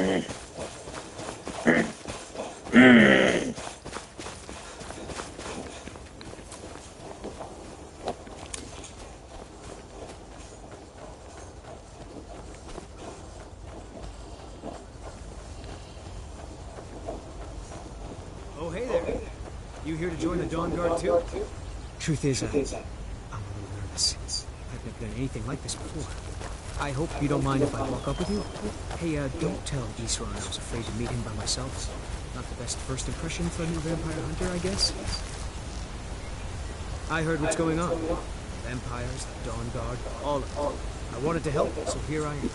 Oh, hey there. You here to join the Dawn Guard too? Truth is, I'm a little nervous. I've never done anything like this before. I hope you don't mind if I walk up with you. Hey, don't tell Isran I was afraid to meet him by myself. Not the best first impression for a new vampire hunter, I guess. I heard what's going on. Vampires, the Dawn Guard, all of it. I wanted to help, so here I am.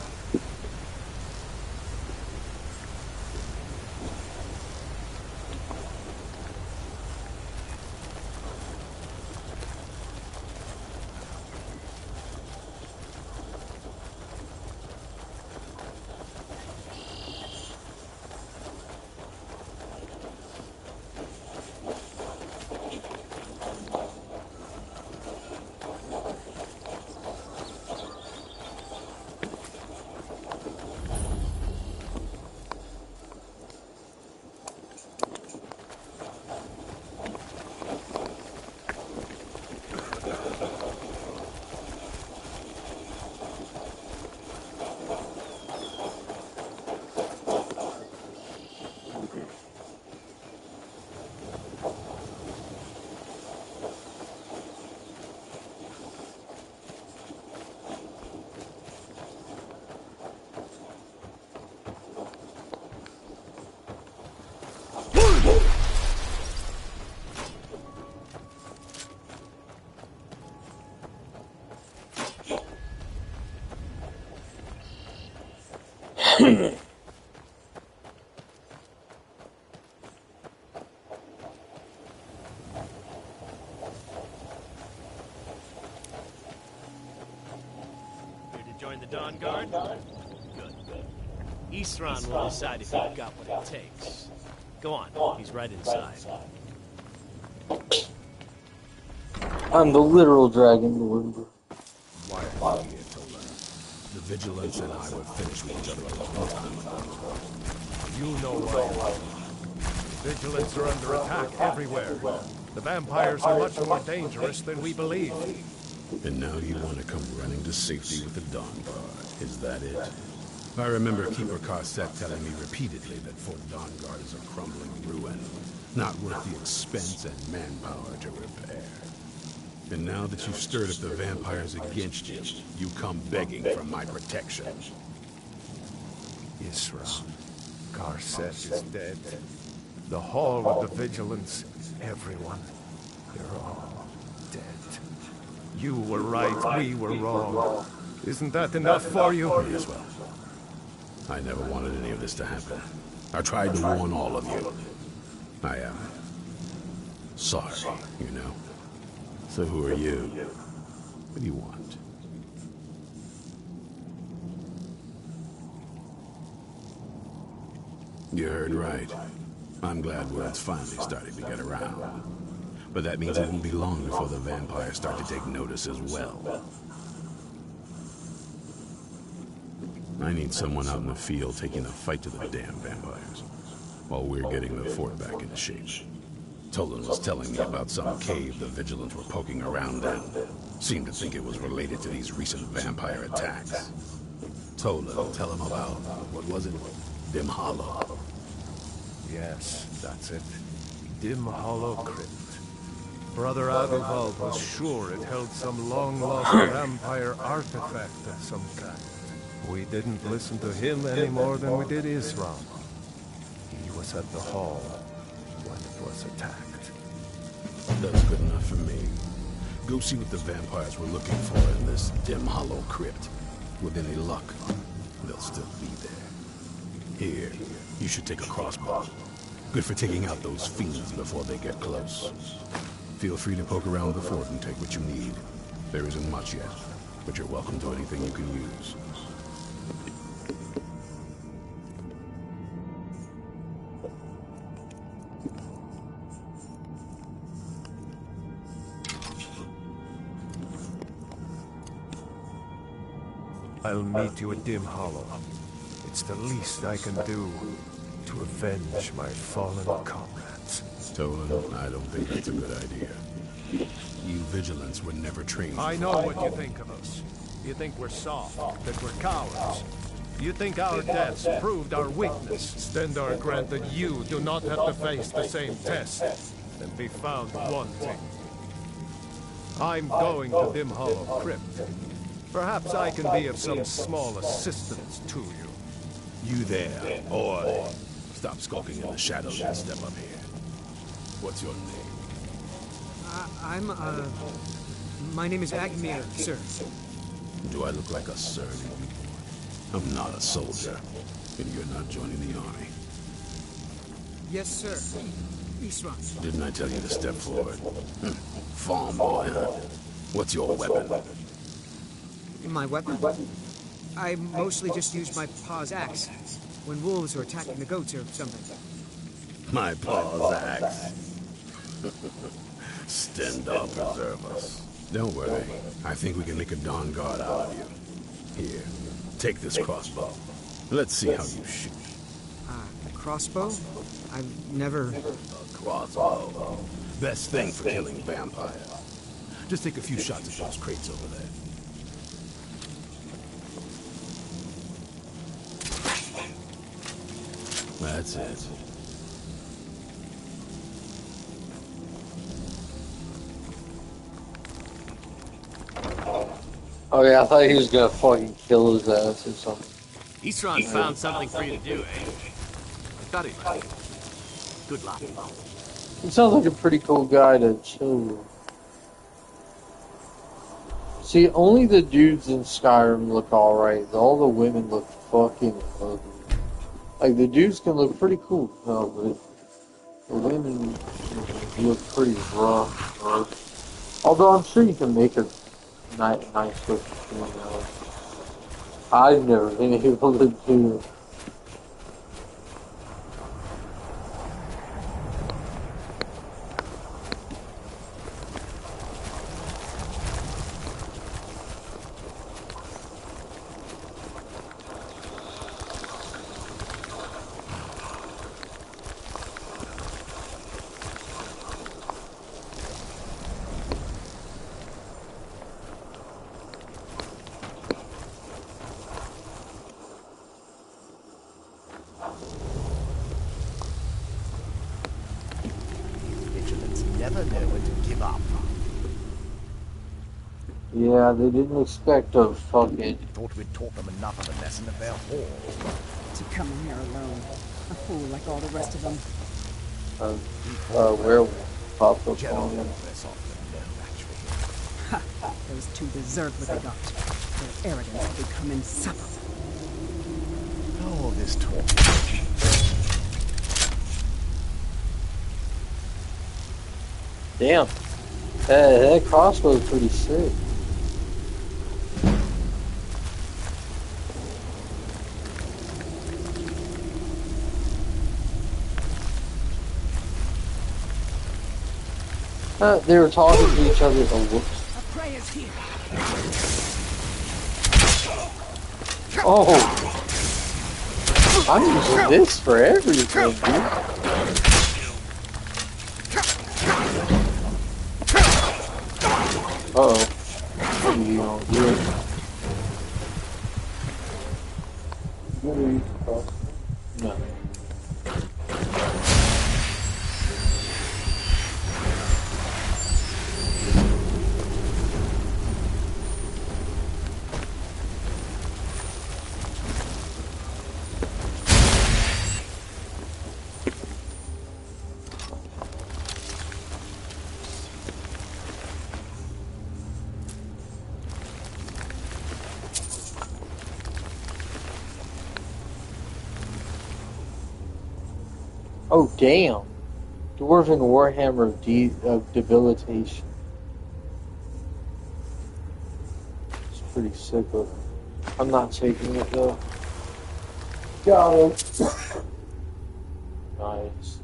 Join the Dawn Guard? Good. Isran will decide if you've got what it takes. Go on, he's right inside. I'm the literal Dragon Lord. Why are you here to learn? The Vigilance and I were finished with each other a long time ago. You know why. Vigilance are under attack everywhere. The vampires are much more dangerous than we believe. And now you want to come running to safety with the Dawn Guard. Is that it? I remember Keeper Carset telling me repeatedly that Fort Dawn Guard is a crumbling ruin, not worth the expense and manpower to repair. And now that you've stirred up the vampires against you, you come begging for my protection. Isran, Carset is dead. The Hall of the Vigilance, everyone, they're all dead. You were right, we were wrong. Isn't that enough for you? Yes, well, I never wanted any of this to happen. I tried to warn all of you. I am sorry, you know. So who are you? What do you want? You heard right. I'm glad word's finally starting to get around. But that means it won't be long before the vampires start to take notice as well. I need someone out in the field taking the fight to the damn vampires, while we're getting the fort back into shape. Tolan was telling me about some cave the Vigilants were poking around in. Seemed to think it was related to these recent vampire attacks. Tolan, tell him about, what was it? Dim Hollow. Yes, that's it. Dim Hollow Crypt. Brother Adalbald was sure it held some long-lost vampire artifact of some kind. We didn't listen to him any more than we did Isran. He was at the hall when it was attacked. That's good enough for me. Go see what the vampires were looking for in this Dim Hollow Crypt. With any luck, they'll still be there. Here, you should take a crossbow. Good for taking out those fiends before they get close. Feel free to poke around the fort and take what you need. There isn't much yet, but you're welcome to anything you can use. I'll meet you at Dim Hollow. It's the least I can do to avenge my fallen comrades. Tolan, I don't think that's a good idea. You vigilants were never trained. I know what you think of us. You think we're soft, that we're cowards. You think our deaths proved our weakness. Stendarr granted you do not have to face the same test and be found wanting. I'm going to Dim Hollow Crypt. Perhaps I can be of some small assistance to you. You there, or stop skulking in the shadows and step up here. What's your name? My name is Agmir, sir. Do I look like a sir to you? I'm not a soldier, and you're not joining the army. Yes, sir. Isran. Didn't I tell you to step forward? Farm boy, huh? What's your weapon? My weapon? I mostly just use my paw's axe when wolves are attacking the goats or something. My paw's axe. Stendarr preserve us. Don't worry. I think we can make a Dawn Guard out of you. Here, take this crossbow. Let's see how you shoot. Crossbow? I've never... A crossbow. Best thing for killing vampires. Just take a few shots at those crates over there. That's it. Oh yeah, I thought he was gonna fucking kill his ass or something. Isran found something for you to do, eh? Very much. Good luck. He sounds like a pretty cool guy to chill with. See, only the dudes in Skyrim look alright. All the women look fucking ugly. Like, the dudes can look pretty cool, but the women look pretty rough. Although I'm sure you can make a nice looking female. I've never been able to do it. Never know when to give up. Yeah, they didn't expect a fucking... Thought we'd taught them enough of a lesson at their hall. To come in here alone. A fool like all the rest of them. werewolf popped up General on him. less often known, actually. Ha! Those two deserve what they got. Their arrogance will become insufferable. All this talk. Damn. That crossbow is pretty sick. They were talking to each other. Oh, whoops. A prey is here. Oh! I'm using this for everything, dude. Uh-oh. You don't do it. No. Oh, damn. Dwarven Warhammer of Debilitation. It's pretty sick of it. I'm not taking it, though. Got it. Nice.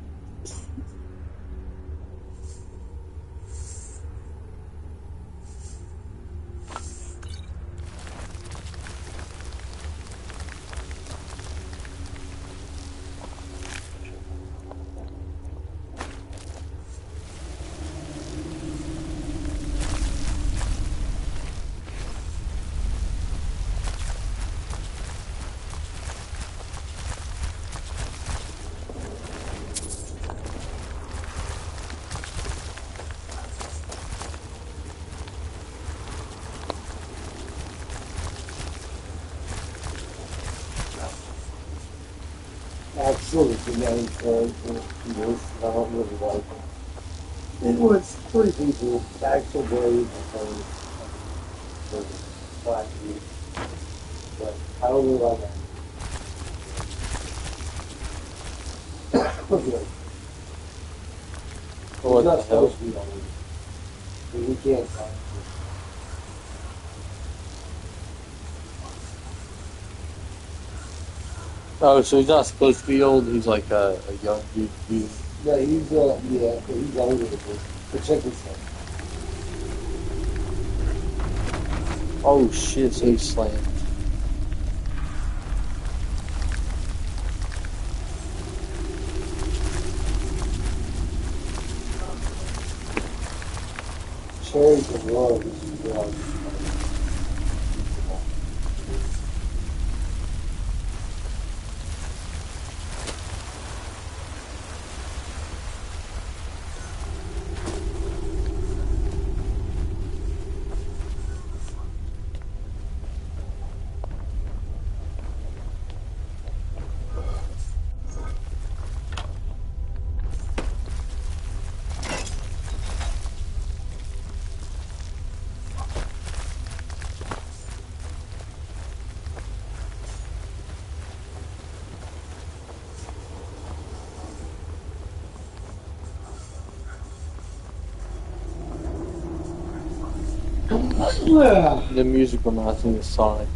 absolutely getting character. Yes, I don't really like it. It was three people, actual brave and the black dude. But I don't really like that. Okay. What He's not the hell? supposed to be on it. He can't find it. Oh, so he's not supposed to be old. He's like a young dude. Yeah, he's older than this. But check this out. Oh shit! So he's slammed. Cherries and rose. The music reminds me of Sonic.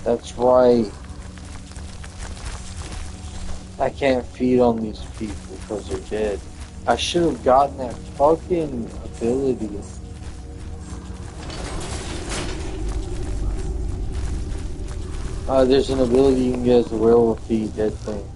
That's right. I can't feed on these people because they're dead. I should have gotten that fucking ability. There's an ability you can get as a werewolf to eat dead things.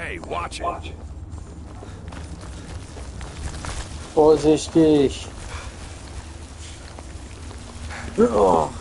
Hey, watch it. Vorsichtig. Oh.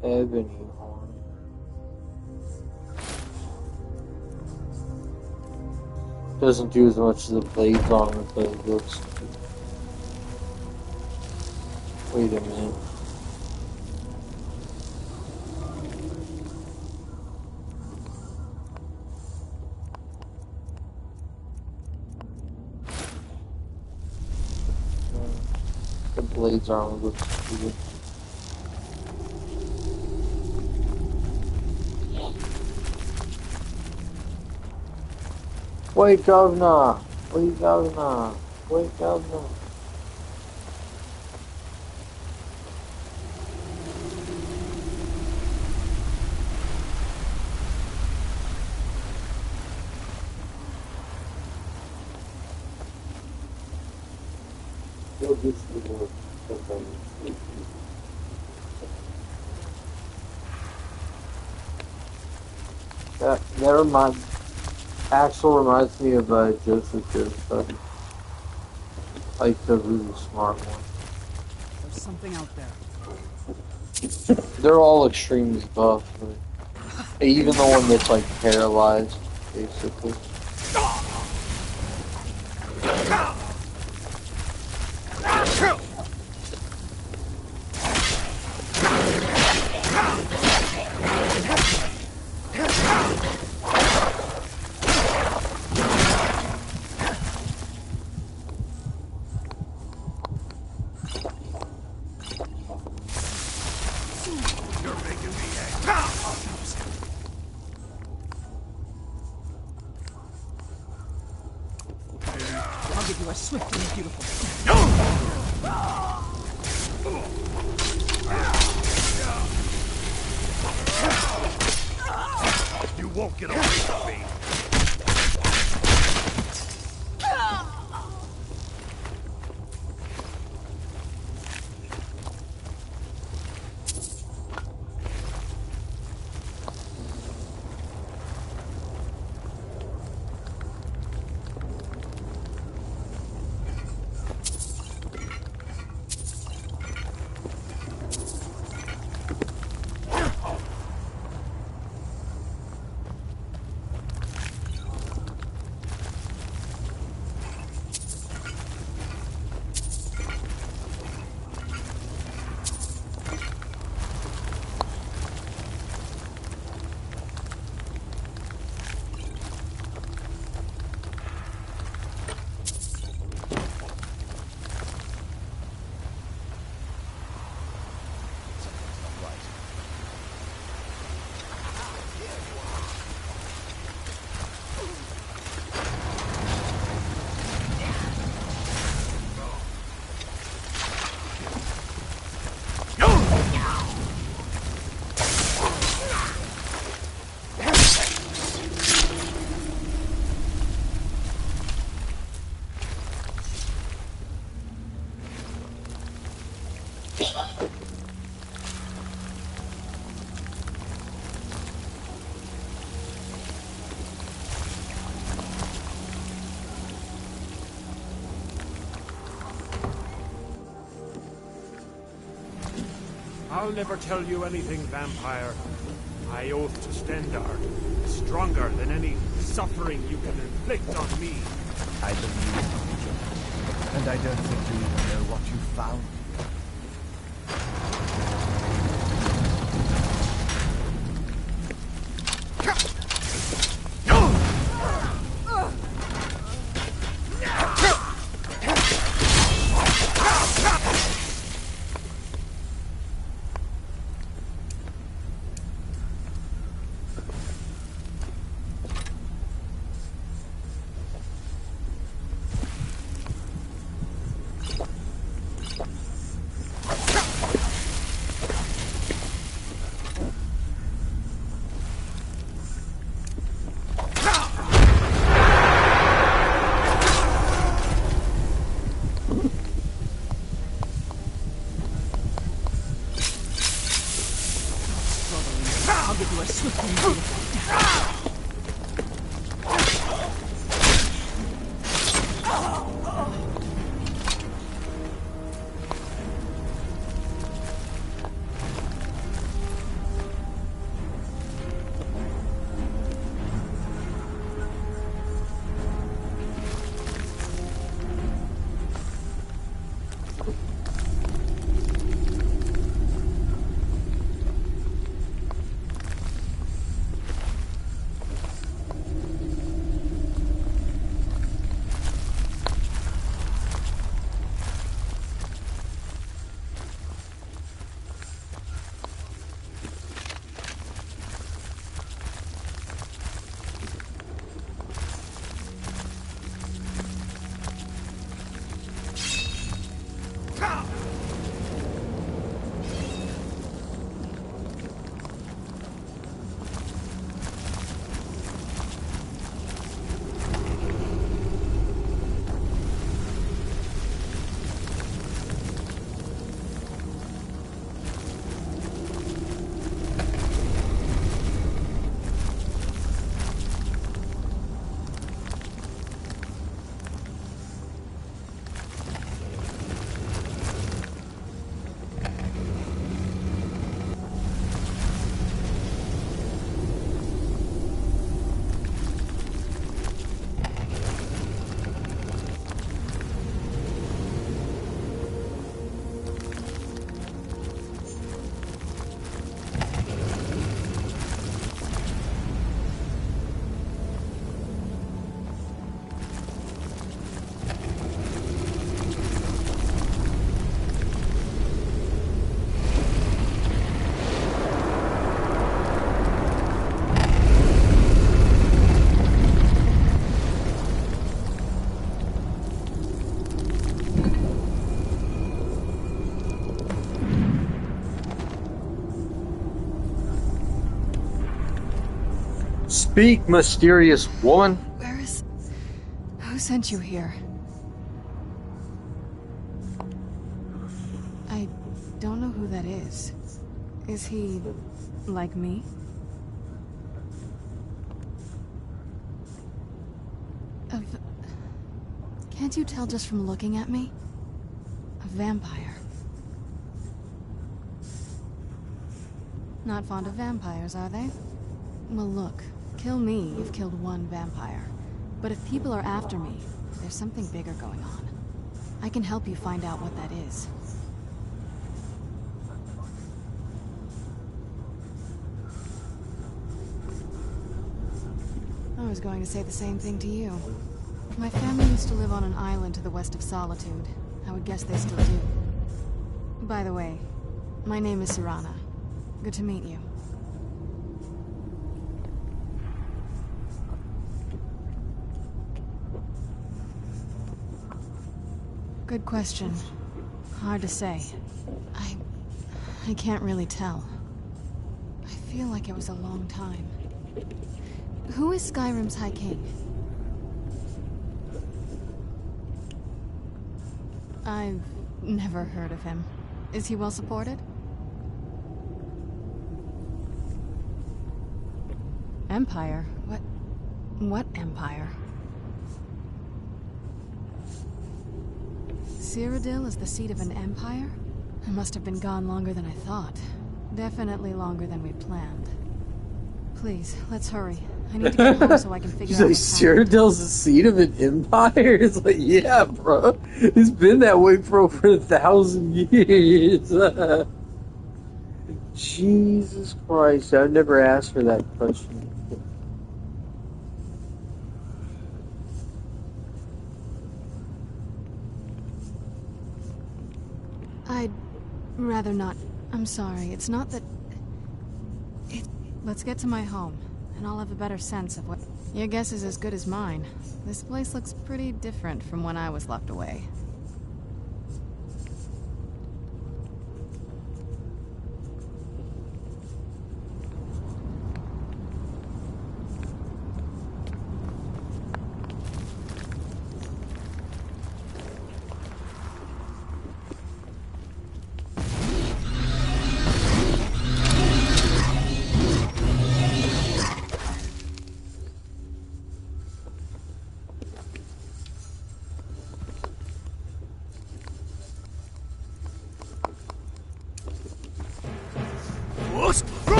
Ebony horn. Doesn't do as much as the blades on it, but it looks. Wait a minute. The blades on it looks stupid. Wait, governor! Wait, governor! Wait, governor! Never mind. Axel reminds me of Joseph Joestar. Like the really smart one. There's something out there. They're all extremely buff. Even the one that's like paralyzed, basically. you a swift and beautiful death. You won't get away from me. I'll never tell you anything, vampire. I oath to Stendar, stronger than any suffering you can inflict on me. I believe you, and I don't think you even know what you found. I'll give you a swift and beautiful death. Speak, mysterious woman. Where is... Who sent you here? I don't know who that is. Is he... like me? Can't you tell just from looking at me? A vampire. Not fond of vampires, are they? Well, look. Kill me, you've killed one vampire. But if people are after me, there's something bigger going on. I can help you find out what that is. I was going to say the same thing to you. My family used to live on an island to the west of Solitude. I would guess they still do. By the way, my name is Serana. Good to meet you. Good question. Hard to say. I can't really tell. I feel like it was a long time. Who is Skyrim's High King? I've never heard of him. Is he well supported? Empire? What empire? Cyrodiil is the seat of an empire? I must have been gone longer than I thought. Definitely longer than we planned. Please, let's hurry. I need to get home so I can figure out what's happening. Cyrodiil's the seat of an empire? It's like, yeah, bro. It's been that way for over 1,000 years. Jesus Christ, I've never asked her that question. I'd rather not. I'm sorry, it's not that... Let's get to my home, and I'll have a better sense of what... Your guess is as good as mine. This place looks pretty different from when I was locked away.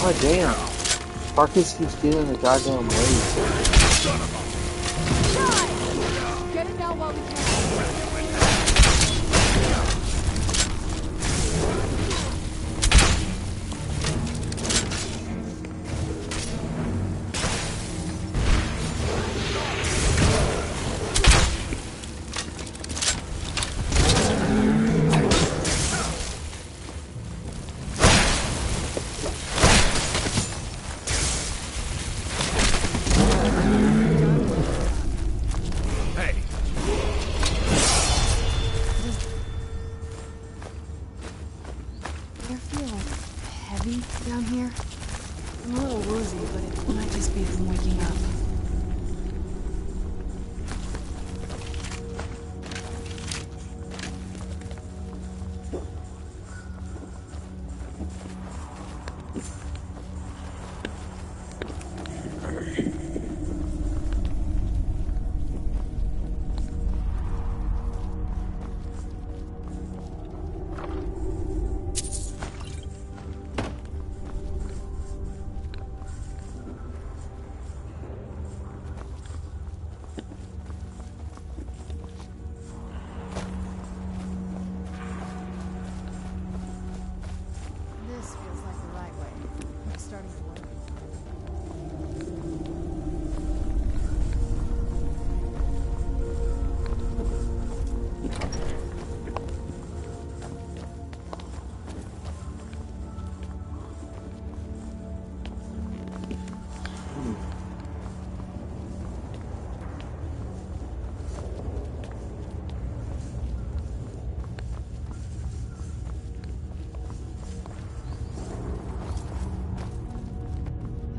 Oh damn. Marcus keeps getting in the goddamn way. Get it now while we can. Down here? I'm a little woozy, but it might just be from waking up.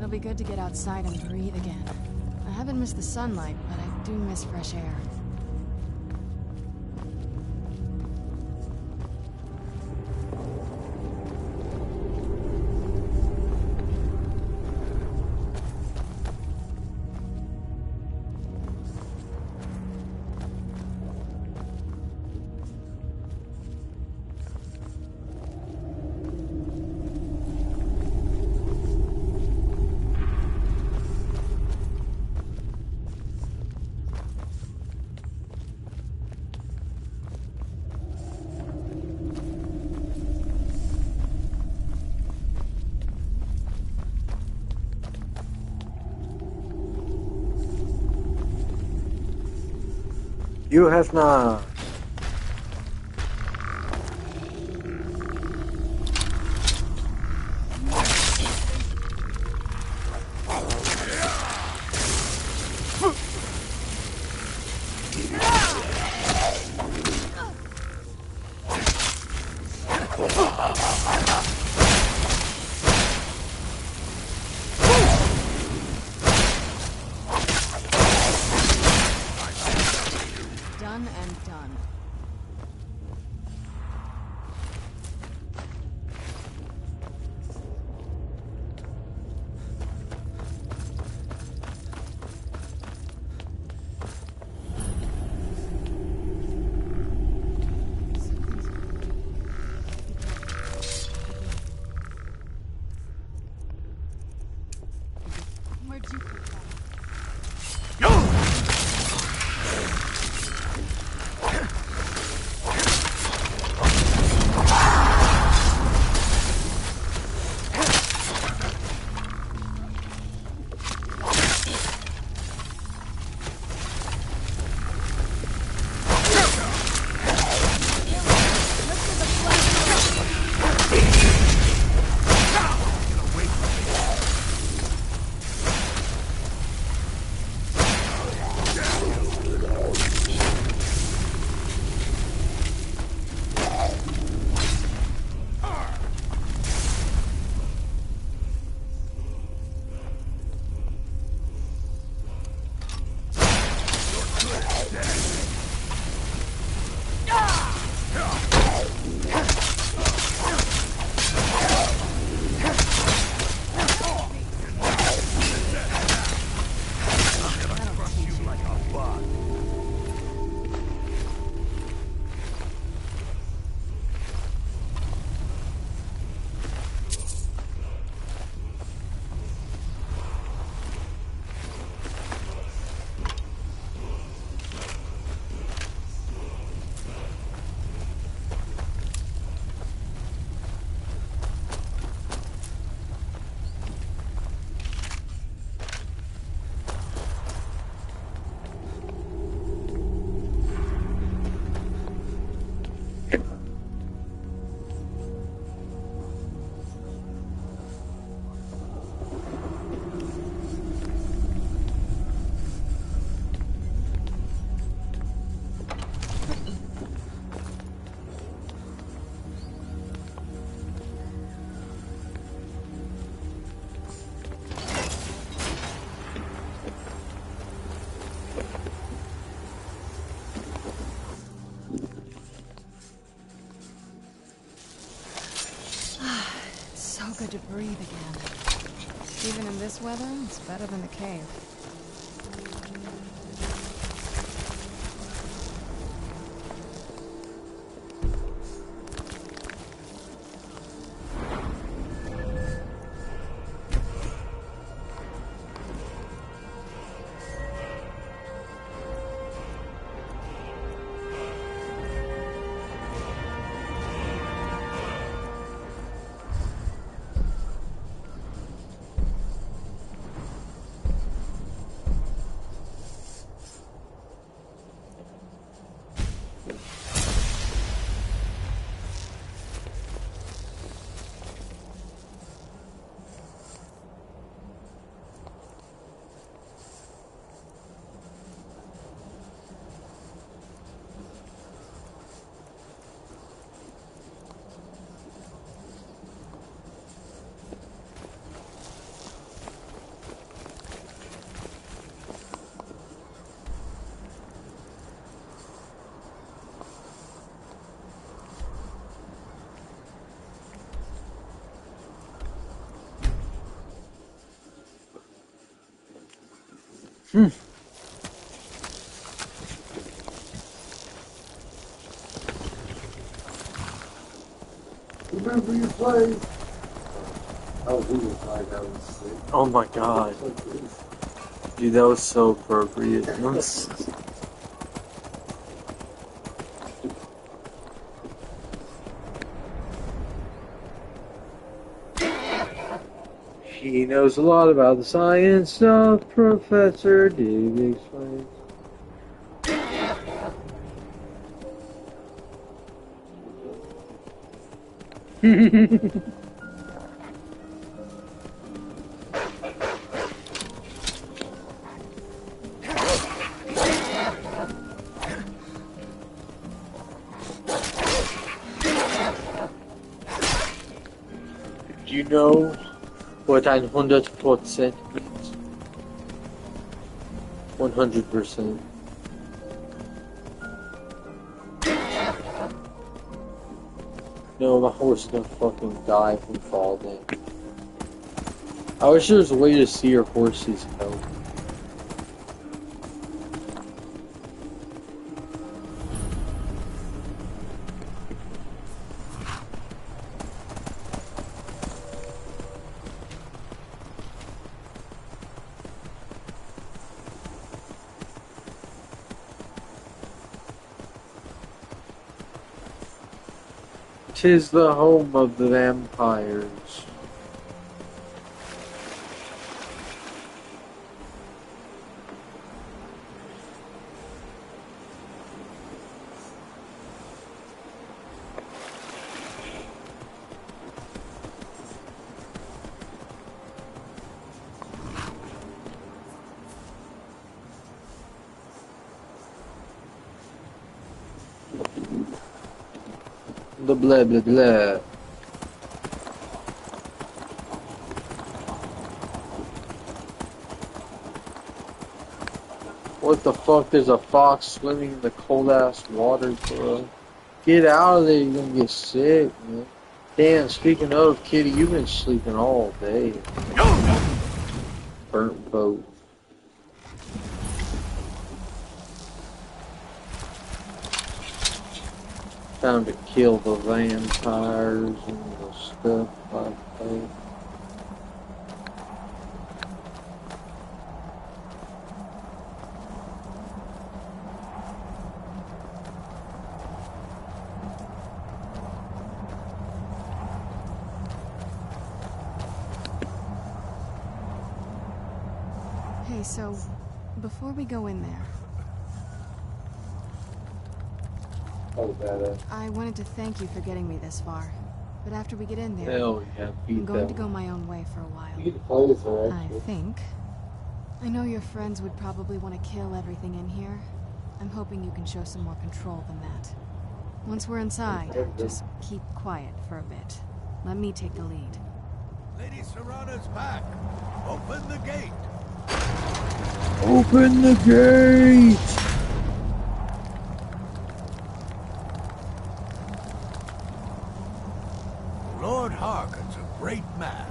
It'll be good to get outside and breathe again. I haven't missed the sunlight, but I do miss fresh air. You have not. Done and done. Where'd you put that? Good to breathe again. Even in this weather, it's better than the cave. Remember your place. Oh, he was like, that was sick. Oh my god. Dude, that was so appropriate. He knows a lot about the science stuff, Professor Dig explains. Do you know what 100% means? 100%. No, my horse is gonna fucking die if we fall down. I wish there was a way to see your horse's health. Tis the home of the vampires. The blah blah blah. What the fuck? There's a fox swimming in the cold ass water, bro. Get out of there, you're gonna get sick, man. Damn, speaking of, Kitty, you've been sleeping all day. Burnt boat. Time to kill the vampires and the stuff like that. Hey, so, before we go in there, I wanted to thank you for getting me this far. But after we get in there, Hell yeah, beat I'm going to that. go my own way for a while. I I think. I know your friends would probably want to kill everything in here. I'm hoping you can show some more control than that. Once we're inside, just keep quiet for a bit. Let me take the lead. Lady Serrana's back. Open the gate. Open the gate! Lord Harkon's a great man.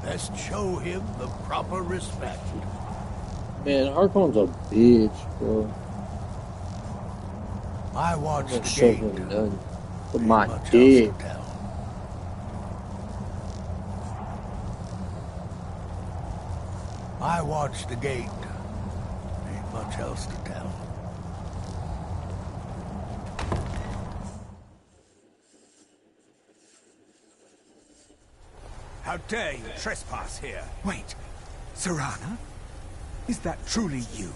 Best show him the proper respect. Man, Harkon's a bitch, bro. I I'm watched gonna the shove gate. him none with Ain't my much else dick. to tell. I watched the gate. Ain't much else to tell. How dare you trespass here? Wait, Serrana? Is that truly you?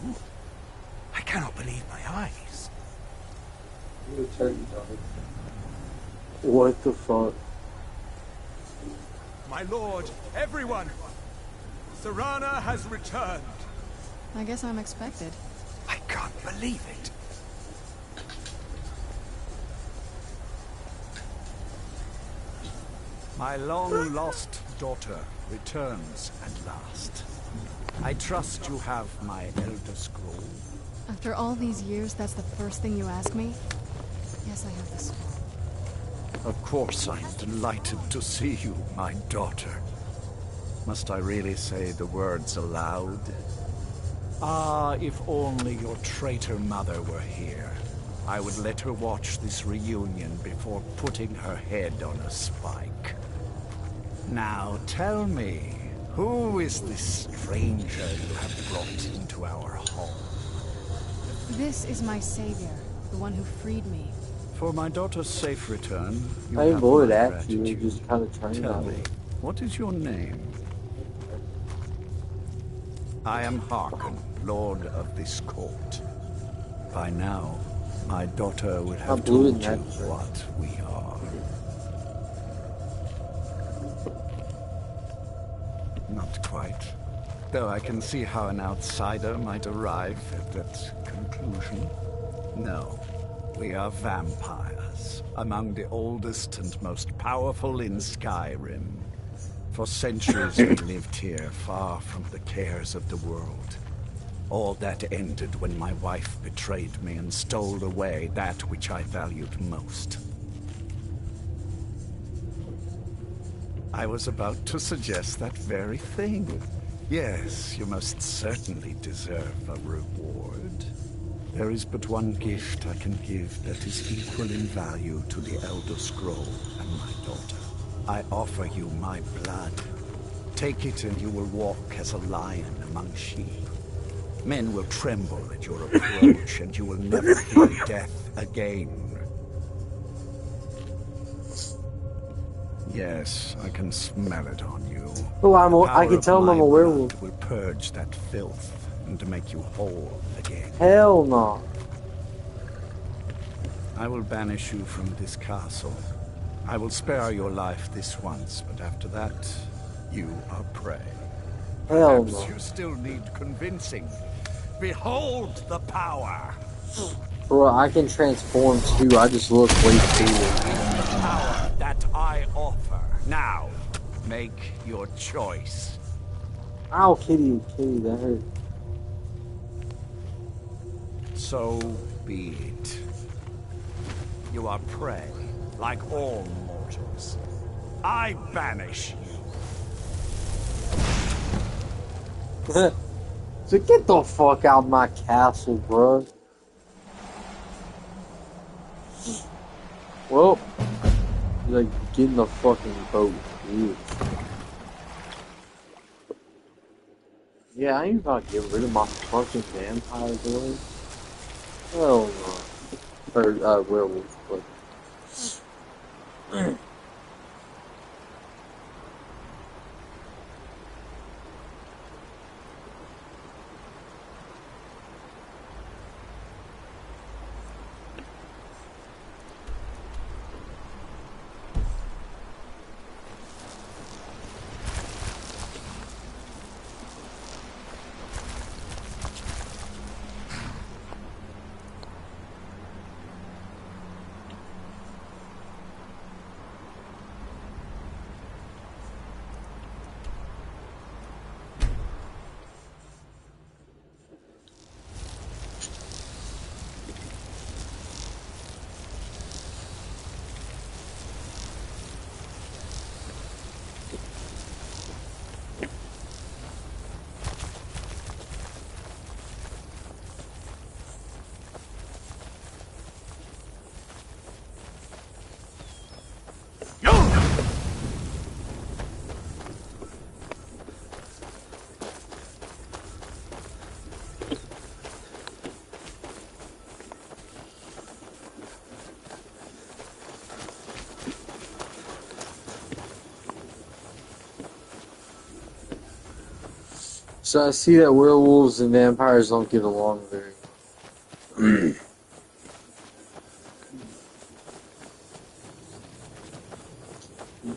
I cannot believe my eyes. What the fuck? My lord, everyone! Serrana has returned. I guess I'm expected. I can't believe it. My long-lost daughter returns at last. I trust you have my Elder Scroll. After all these years, that's the first thing you ask me? Yes, I have the scroll. Of course I'm delighted to see you, my daughter. Must I really say the words aloud? Ah, if only your traitor mother were here. I would let her watch this reunion before putting her head on a spike. Now tell me, who is this stranger you have brought into our home? This is my savior, the one who freed me. For my daughter's safe return, you I have voted my at you, gratitude. just kind of turned Tell that me, way. what is your name? I am Harkon, Lord of this court. By now, my daughter would have blue told in you that shirt. what we are. Not quite. Though I can see how an outsider might arrive at that conclusion. No, we are vampires, among the oldest and most powerful in Skyrim. For centuries we lived here, far from the cares of the world. All that ended when my wife betrayed me and stole away that which I valued most. I was about to suggest that very thing. Yes, you most certainly deserve a reward. There is but one gift I can give that is equal in value to the Elder Scroll and my daughter. I offer you my blood. Take it and you will walk as a lion among sheep. Men will tremble at your approach and you will never fear death again. Yes, I can smell it on you. Oh, I can tell him I'm a werewolf. It will purge that filth and to make you whole again. Hell no. I will banish you from this castle. I will spare your life this once, but after that, you are prey. Hell Perhaps no. you still need convincing. Behold the power! Bro, I can transform too. I just look way cooler. Power that I offer. Now, make your choice. Ow, kitty, that hurt. So be it. You are prey, like all mortals. I banish you. So get the fuck out of my castle, bro. Well, like, get in the fucking boat, dude. Yeah, I ain't about to get rid of my fucking vampire boy. Hell no. Or, werewolf, but... So I see that werewolves and vampires don't get along very.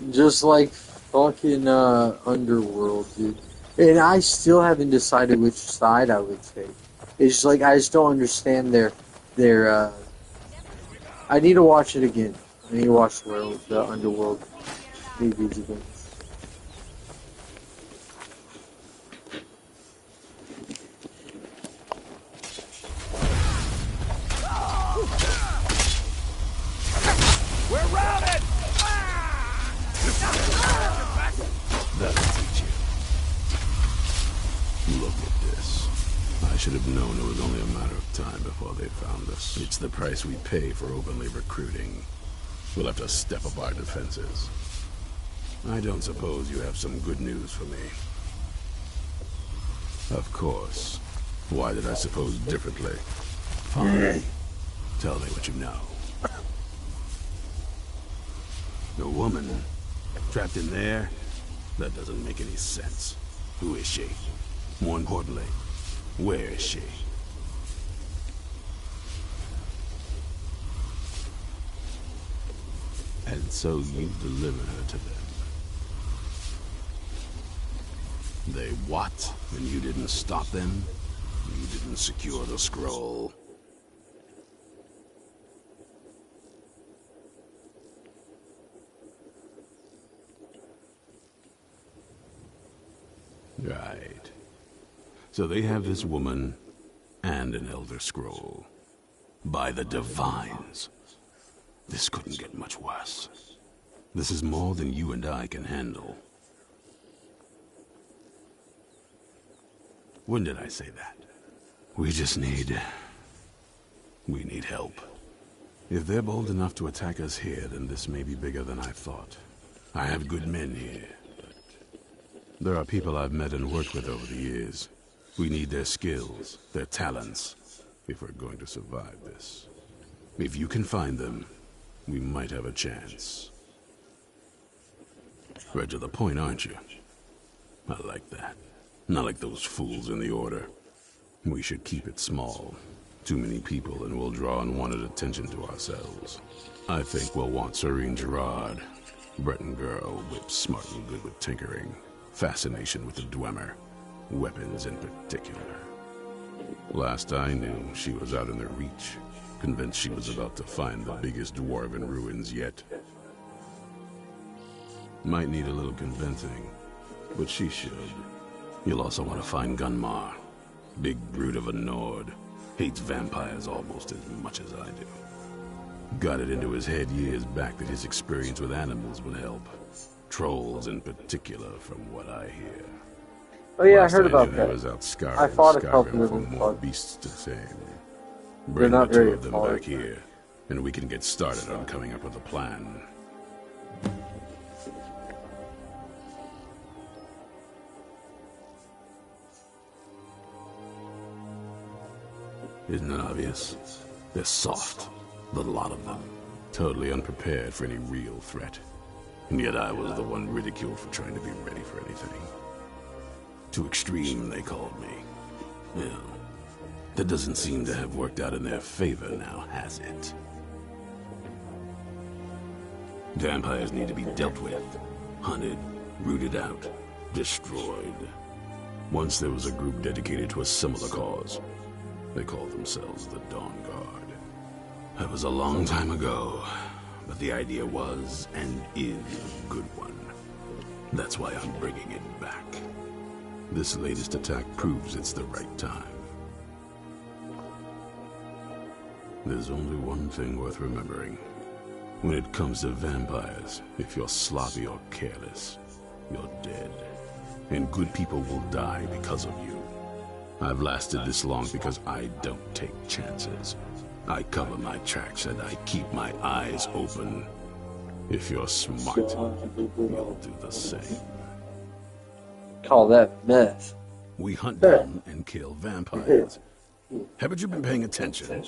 Just like fucking Underworld, dude. And I still haven't decided which side I would take. It's just like I just don't understand their I need to watch it again. I need to watch the Underworld movies again. That'll teach you. Look at this. I should have known it was only a matter of time before they found us. It's the price we pay for openly recruiting. We'll have to step up our defenses. I don't suppose you have some good news for me. Of course. Why did I suppose differently? Fine. Tell me what you know. A woman? Trapped in there? That doesn't make any sense. Who is she? More importantly, where is she? And so you delivered her to them. They what? And you didn't stop them? You didn't secure the scroll? Right. So they have this woman and an Elder Scroll. By the Divines. This couldn't get much worse. This is more than you and I can handle. When did I say that? We need help. If they're bold enough to attack us here, then this may be bigger than I thought. I have good men here. There are people I've met and worked with over the years. We need their skills, their talents, if we're going to survive this. If you can find them, we might have a chance. Right to the point, aren't you? I like that. Not like those fools in the Order. We should keep it small. Too many people and we'll draw unwanted attention to ourselves. I think we'll want Serene Gerard. Breton girl, whip smart and good with tinkering. Fascination with the Dwemer. Weapons in particular. Last I knew, she was out in their reach. Convinced she was about to find the biggest dwarven ruins yet. Might need a little convincing, but she should. You'll also want to find Gunmar. Big brute of a Nord. Hates vampires almost as much as I do. Got it into his head years back that his experience with animals would help. Trolls in particular, from what I hear. Oh yeah, Last I heard about knew that. he was out scouring I fought a couple Skyrim of for them. more beasts to tame. They're Bring not the two very of them hard. back here, and we can get started on coming up with a plan. Isn't it obvious? They're soft, the lot of them. Totally unprepared for any real threat. And yet I was the one ridiculed for trying to be ready for anything. Too extreme, they called me. Well, that doesn't seem to have worked out in their favor now, has it? Vampires need to be dealt with, hunted, rooted out, destroyed. Once there was a group dedicated to a similar cause. They called themselves the Dawn Guard. That was a long time ago, but the idea was and is a good one. That's why I'm bringing it back. This latest attack proves it's the right time. There's only one thing worth remembering. When it comes to vampires, if you're sloppy or careless, you're dead. And good people will die because of you. I've lasted this long because I don't take chances. I cover my tracks and I keep my eyes open. If you're smart, you'll do the same. Call that meth. We hunt down and kill vampires. Haven't you been paying attention?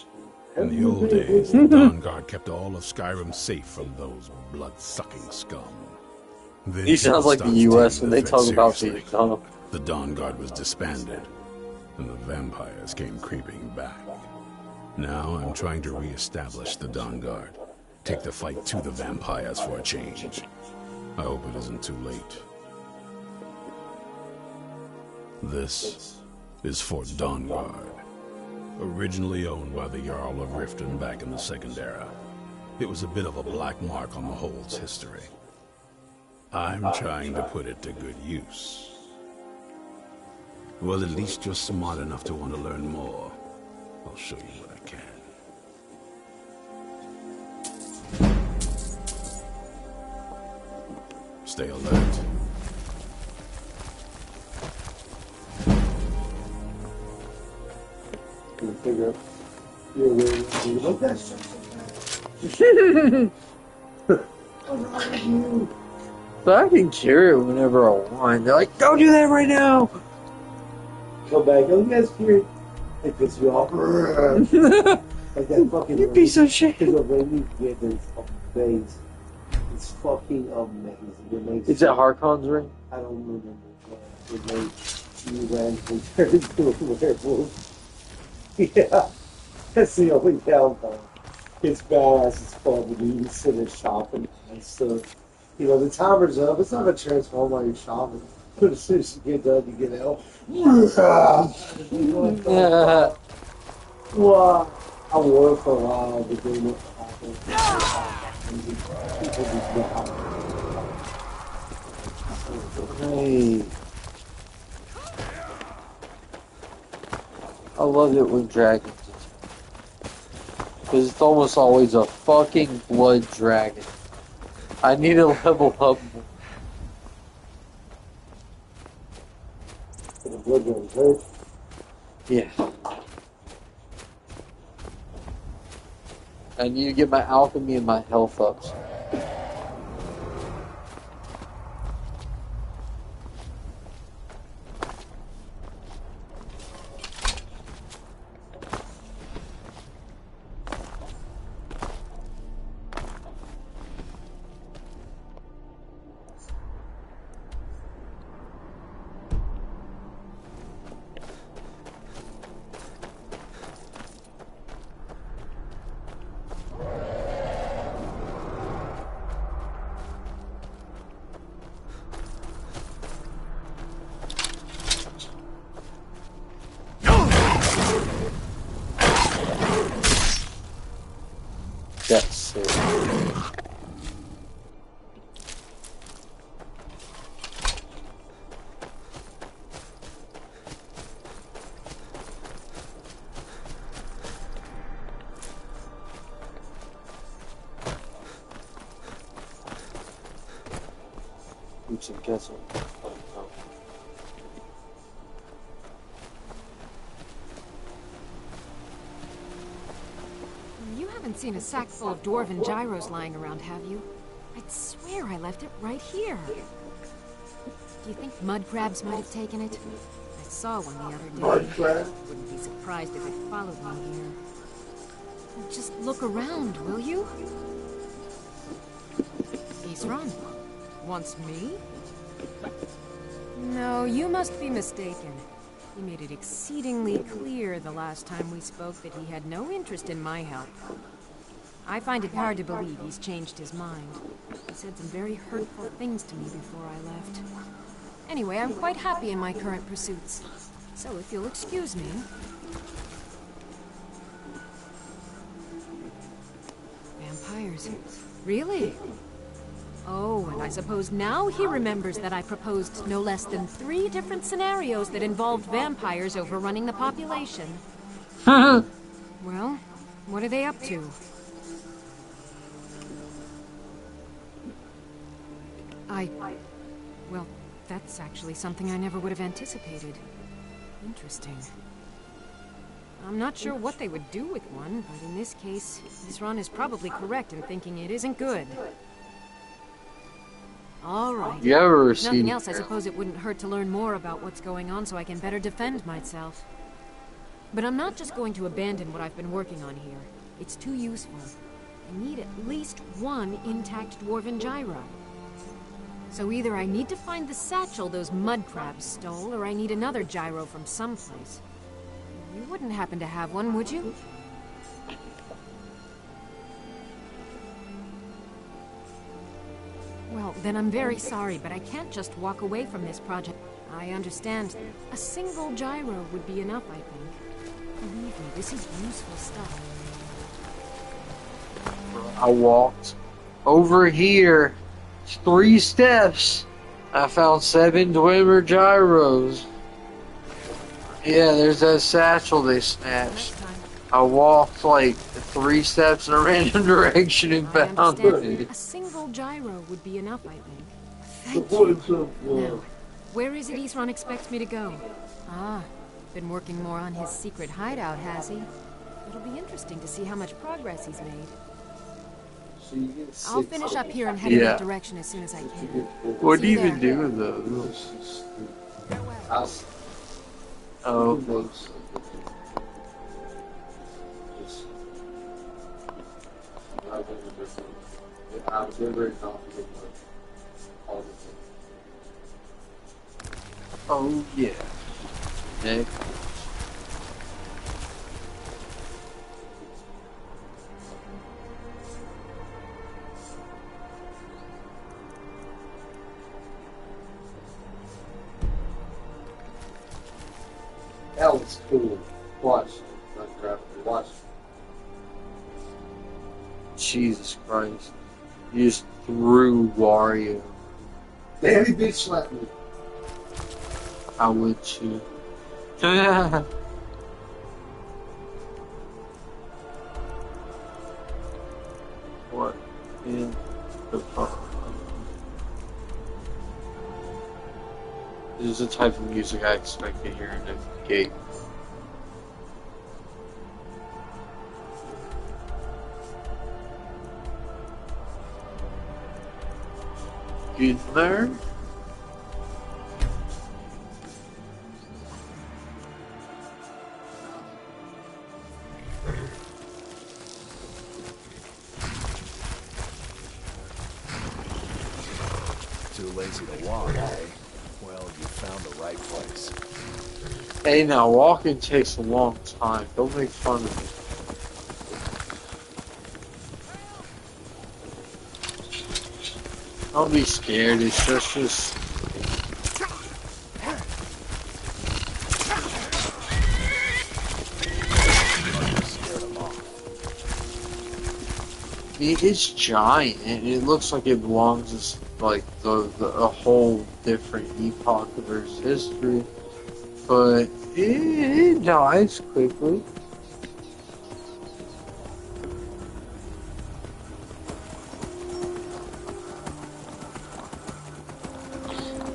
In the old days, the Dawn Guard kept all of Skyrim safe from those blood-sucking scum. Then He sounds people like the started U.S. taking when they the talk threat about seriously. the tunnel. The Dawn Guard was disbanded, and the vampires came creeping back. Now I'm trying to re-establish the Dawn Guard. Take the fight to the vampires for a change. I hope it isn't too late. This is Fort Dawnguard, originally owned by the Jarl of Riften back in the Second Era. It was a bit of a black mark on the Hold's history. I'm trying to put it to good use. Well, at least you're smart enough to want to learn more. I'll show you what I can. Stay alert. can figure out your way to like that's just But I can carry it whenever I want. They're like, don't do that right now. come back. Oh, yes, Kieran. It pisses you off. Like that fucking. You piece of shit. Because the rainy weather is amazing. It's fucking amazing. It makes. Is it Harkon's ring? I don't remember. It makes you randomly turn into a werewolf. Yeah, that's the only downside. It's badass as fuck when you can sit there shopping and stuff. You know, the timer's up. It's not a transform while you're shopping. But as soon as you get done, you get out. Wow. I wore it for a while, but then what happened? Hey. I love it when dragons attack. Because it's almost always a fucking blood dragon. I need to level up more. The blood dragon's hurt. Yeah. I need to get my alchemy and my health up. That's it. Oops, and castle. You haven't seen a sack full of dwarven gyros lying around, have you? I'd swear I left it right here. Do you think mud crabs might have taken it? I saw one the other day. Mud crab? Wouldn't be surprised if it followed me here. Just look around, will you? Isran? Wants me? No, you must be mistaken. He made it exceedingly clear the last time we spoke that he had no interest in my help. I find it hard to believe he's changed his mind. He said some very hurtful things to me before I left. Anyway, I'm quite happy in my current pursuits. So if you'll excuse me... Vampires. Really? Oh, and I suppose now he remembers that I proposed no less than 3 different scenarios that involved vampires overrunning the population. Well, what are they up to? Well, that's actually something I never would have anticipated. Interesting. I'm not sure what they would do with one, but in this case, Isran is probably correct in thinking it isn't good. All right. You ever If nothing seen else, I suppose it wouldn't hurt to learn more about what's going on so I can better defend myself. But I'm not just going to abandon what I've been working on here. It's too useful. I need at least one intact dwarven gyro. So either I need to find the satchel those mud crabs stole, or I need another gyro from someplace. You wouldn't happen to have one, would you? Well, then I'm very sorry, but I can't just walk away from this project. I understand. A single gyro would be enough, I think. Believe me, this is useful stuff. I walked over here 3 steps. I found 7 Dwemer gyros. Yeah, there's that satchel they snatched. I walked like 3 steps in a random direction and found it. A single gyro would be enough, I think. Thank you. Now, where is it Isran expects me to go? Ah, Been working more on his secret hideout, has he? It'll be interesting to see how much progress he's made. I'll finish up here and head in that direction as soon as I can. What do See you you even there. do with those? Oh, okay. Oh yeah. Nick. That was cool. Watch. Watch. Jesus Christ. You just threw Wario. Damn, he bitch slapped me. I would too. What in the fuck? This is the type of music I expect to hear in a gate. Good there? Too lazy to walk, eh? Well, you found the right place. Hey, now walking takes a long time. Don't make fun of me. Don't be scared. It's just. I mean, it's giant. It looks like it belongs to like a whole different epoch of Earth's history, but it dies quickly.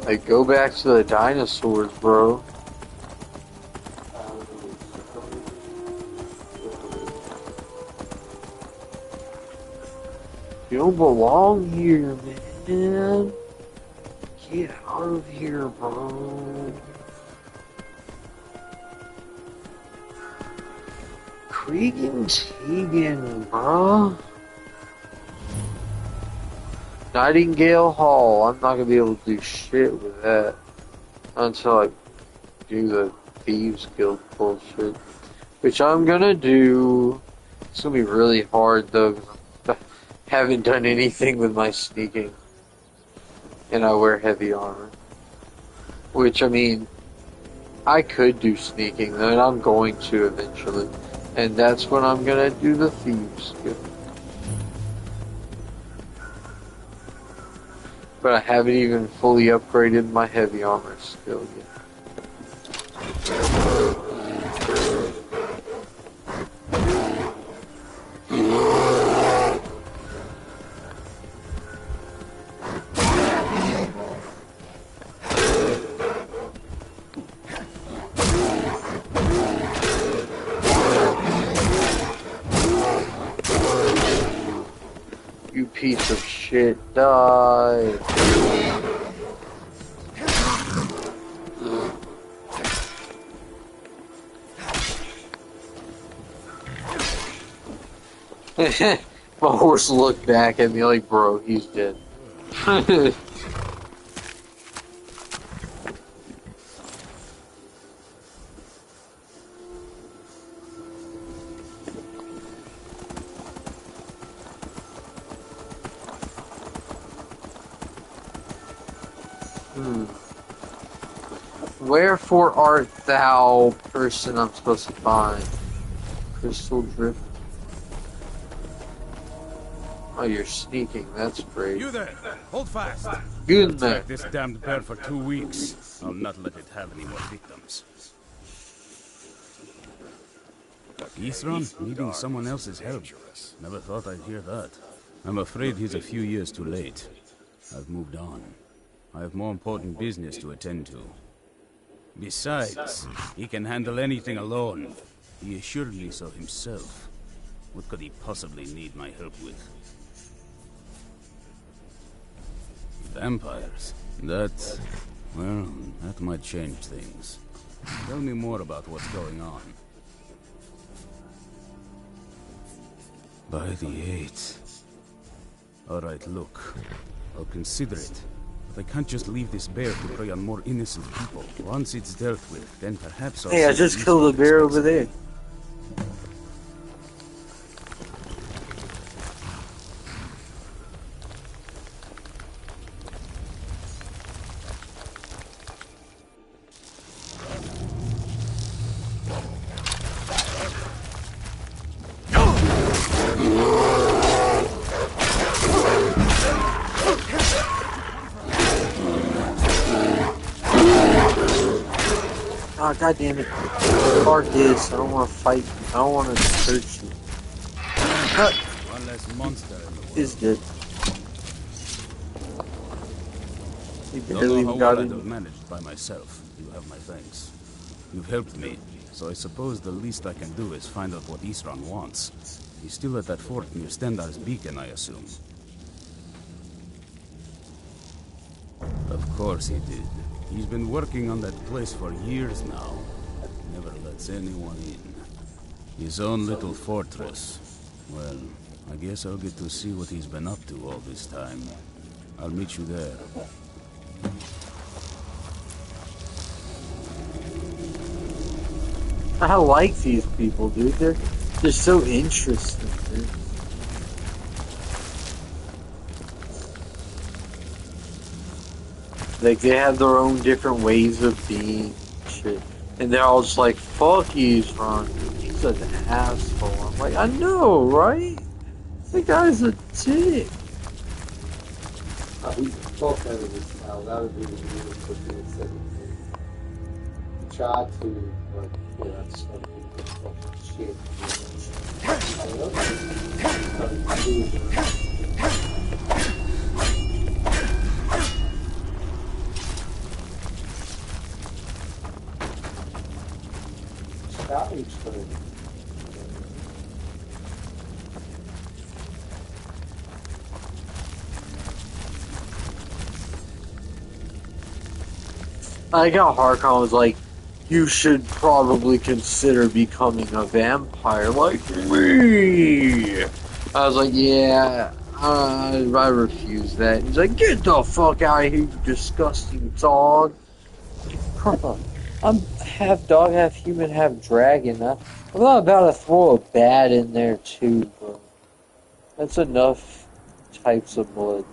Like, go back to the dinosaurs, bro. You don't belong here, man. Get out of here, bro. Cregan Tegan, bro. Nightingale Hall. I'm not gonna be able to do shit with that until I do the Thieves Guild bullshit, which I'm gonna do. It's gonna be really hard though, 'cause I haven't done anything with my sneaking, and I wear heavy armor. Which, I mean, I could do sneaking, and I'm going to eventually, and that's when I'm gonna do the Thieves Guild. But I haven't even fully upgraded my heavy armor skill yet. You piece of shit, die! My horse looked back at me like, bro, he's dead. Wherefore art thou, person I'm supposed to find? Crystal Drift. Oh, you're sneaking. That's great. You there! Hold fast! Good man. Track this damned bear for 2 weeks. I'll not let it have any more victims. Isran needing someone else's help. Never thought I'd hear that. I'm afraid he's a few years too late. I've moved on. I have more important business to attend to. Besides, he can handle anything alone. He assured me so himself. What could he possibly need my help with? Vampires? That might change things. Tell me more about what's going on. By the 8th. Alright, look. I'll consider it. But I can't just leave this bear to prey on more innocent people. Once it's dealt with, then perhaps I'll... Hey, I just killed a bear over there. Oh, God damn it. Fuck this. I don't want to fight you. I don't want to hurt you. One less monster in the world. He's good. He Don't barely know even how got well I'd in. have managed by myself. You have my thanks. You've helped me, so I suppose the least I can do is find out what Isran wants. He's still at that fort near Stendar's beacon, I assume. Of course he did. He's been working on that place for years now. Never lets anyone in. His own little fortress. Well, I guess I'll get to see what he's been up to all this time. I'll meet you there. I like these people, dude. They're so interesting, dude. Like, they have their own different ways of being and shit. And they're all just like, fuck Isran. He's an asshole. I'm like, I know, right? The guy's a dick. He's the fuck out of this town. That would be the beautiful thing to say. He tried to, but, yeah, that's something that fucking shit. I got Harkon was like, you should probably consider becoming a vampire like me. I was like, yeah, I refuse that. He's like, get the fuck out of here, you disgusting dog. I'm half dog, half human, half dragon. I'm not about to throw a bat in there too, bro. That's enough types of blood.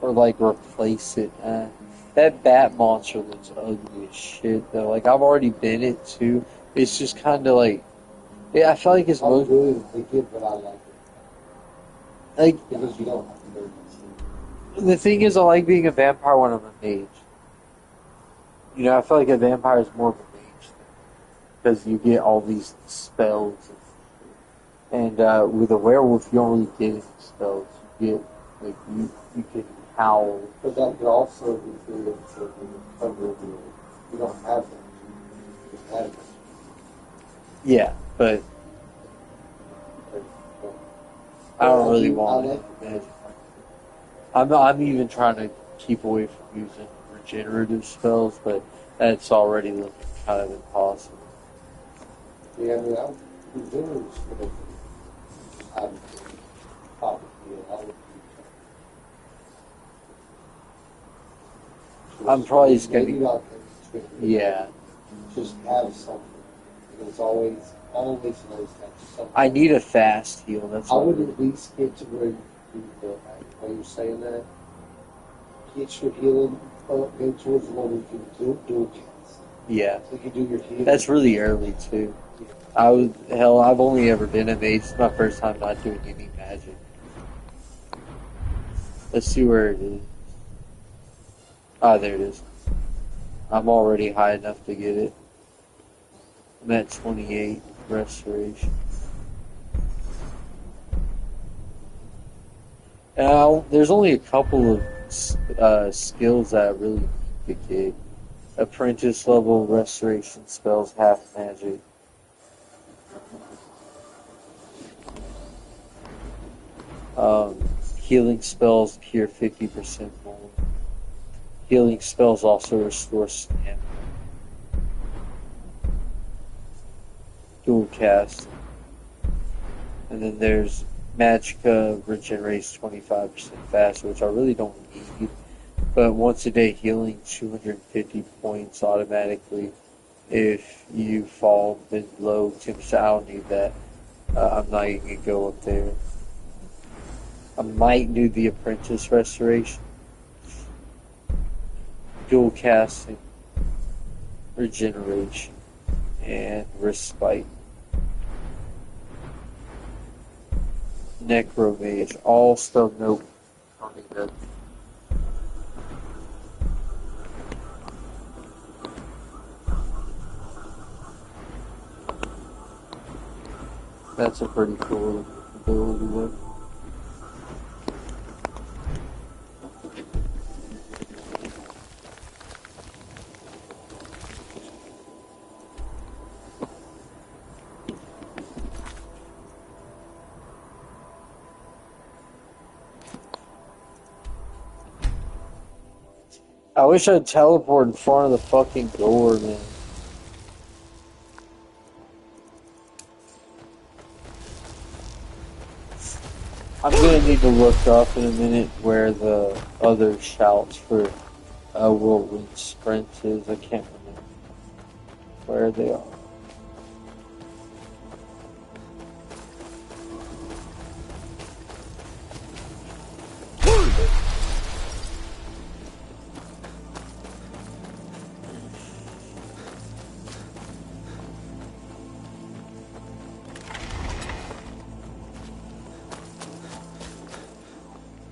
Or like replace it. That bat monster looks ugly as shit though. Like I've already been it too. It's just kind of like, yeah. I feel like it's most. They give, but I like it. Like Because you don't have to do it. the thing is, I like being a vampire when I'm a mage. You know, I feel like a vampire is more of a mage because you get all these spells, and with a werewolf you don't really get any spells. You get like you can howl. But that could also be good to cover the. You don't have them. You just have them. Yeah, but I don't really want it. I'm even trying to keep away from using regenerative spells, but that's already looking kind of impossible. Yeah, I mean, I'm considering spells. I'm probably I'm probably just gonna. Maybe not. Yeah. Just have something. It's always those types of stuff. I need a fast heal. That's I all. would at least get to where you do the, while you're saying that, get your healing up, go towards the one you can do against. Yeah. So you can do your healing. That's really early too. I've only ever been a mage. It's my first time not doing any magic. Let's see where it is. Ah, there it is. I'm already high enough to get it. I'm at 28 restoration. And there's only a couple of skills that I really need to get. Apprentice level restoration spells half magic. Healing spells cure 50% more. Healing spells also restore stamina. Dual cast. And then there's Magicka regenerates 25% faster, which I really don't need. But once a day healing 250 points automatically if you fall below 10%. I don't need that. I'm not even going to go up there. I might do the apprentice restoration. Dual casting, regeneration, and respite. Necromage, all stuff. Nope. I don't need that. That's a pretty cool ability there. I wish I'd teleport in front of the fucking door, man. I'm gonna need to look up in a minute where the other shouts for Whirlwind Sprint is. I can't remember where they are.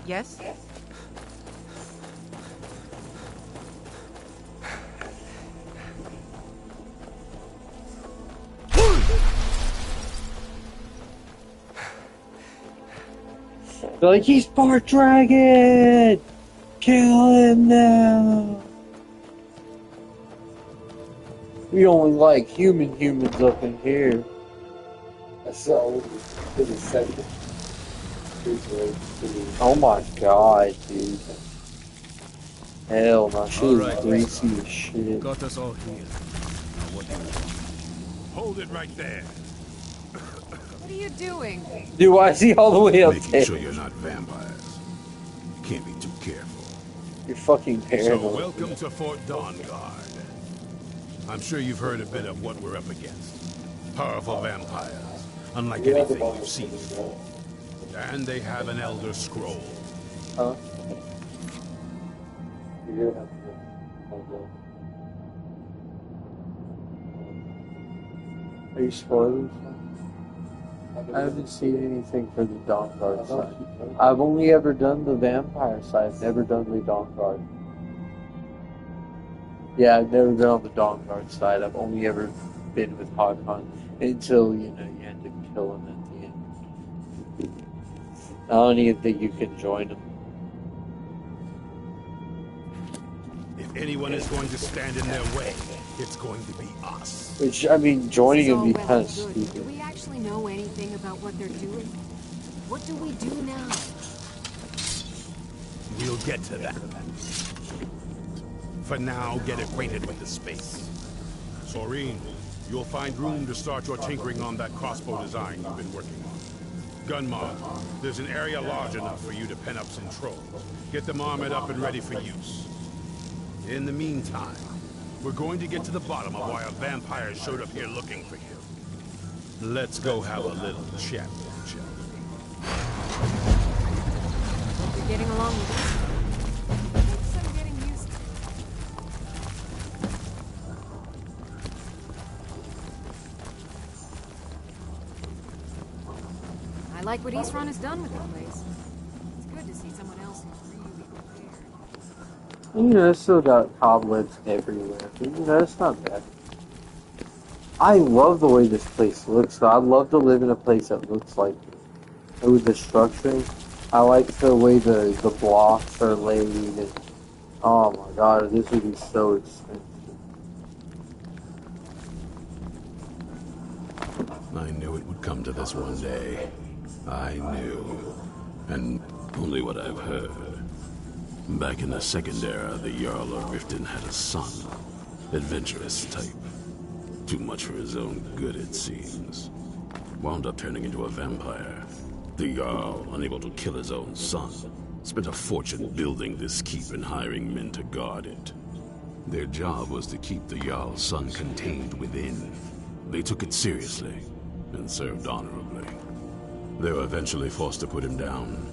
Yes? They're like, he's part dragon! Kill him now! We only like humans up in here. I saw it to the second. Oh my god, dude. Hell no, she was greasy as shit. Got us all here. Now what do you want? Hold it right there. What are you doing? Dude, why is he all the way up Making there? sure you're not vampires. Can't be too careful. You're fucking paranoid. So welcome to Fort Dawnguard. I'm sure you've heard a bit of what we're up against. Powerful vampires, unlike anything you've seen before. And they have an Elder Scroll. Huh? Are you spoiling? I haven't seen anything for the Dawnguard side. I've only ever done the vampire side. I've never done the Dawnguard. Yeah, I've never been on the Dawnguard side. I've only ever been with Hakon until, you end up killing him at the end. I don't even think you can join him. If anyone is going to stand in their way, it's going to be us. Which, I mean, joining him would be Well kind of and good. stupid. Do we actually know anything about what they're doing? What do we do now? We'll get to that. For now, get acquainted with the space. Soreen, you'll find room to start your tinkering on that crossbow design you've been working on. Gunmar, there's an area large enough for you to pen up some trolls. Get them armored up and ready for use. In the meantime, we're going to get to the bottom of why a vampire showed up here looking for you. Let's go have a little chat, shall we? You're getting along with it? I guess I'm getting used to it. I like what Eastron has done with the place. It's good to see someone else who's really prepared. It's still got cobwebs everywhere. But, it's not bad. I love the way this place looks, though. I'd love to live in a place that looks like it. With the structure. I like the way the blocks are laid. And, oh my god, this would be so expensive. I knew it would come to this one day. I knew. And only what I've heard. Back in the Second Era, the Jarl of Riften had a son. Adventurous type. Too much for his own good, it seems. Wound up turning into a vampire. The Jarl, unable to kill his own son, spent a fortune building this keep and hiring men to guard it. Their job was to keep the Jarl's son contained within. They took it seriously and served honorably. They were eventually forced to put him down.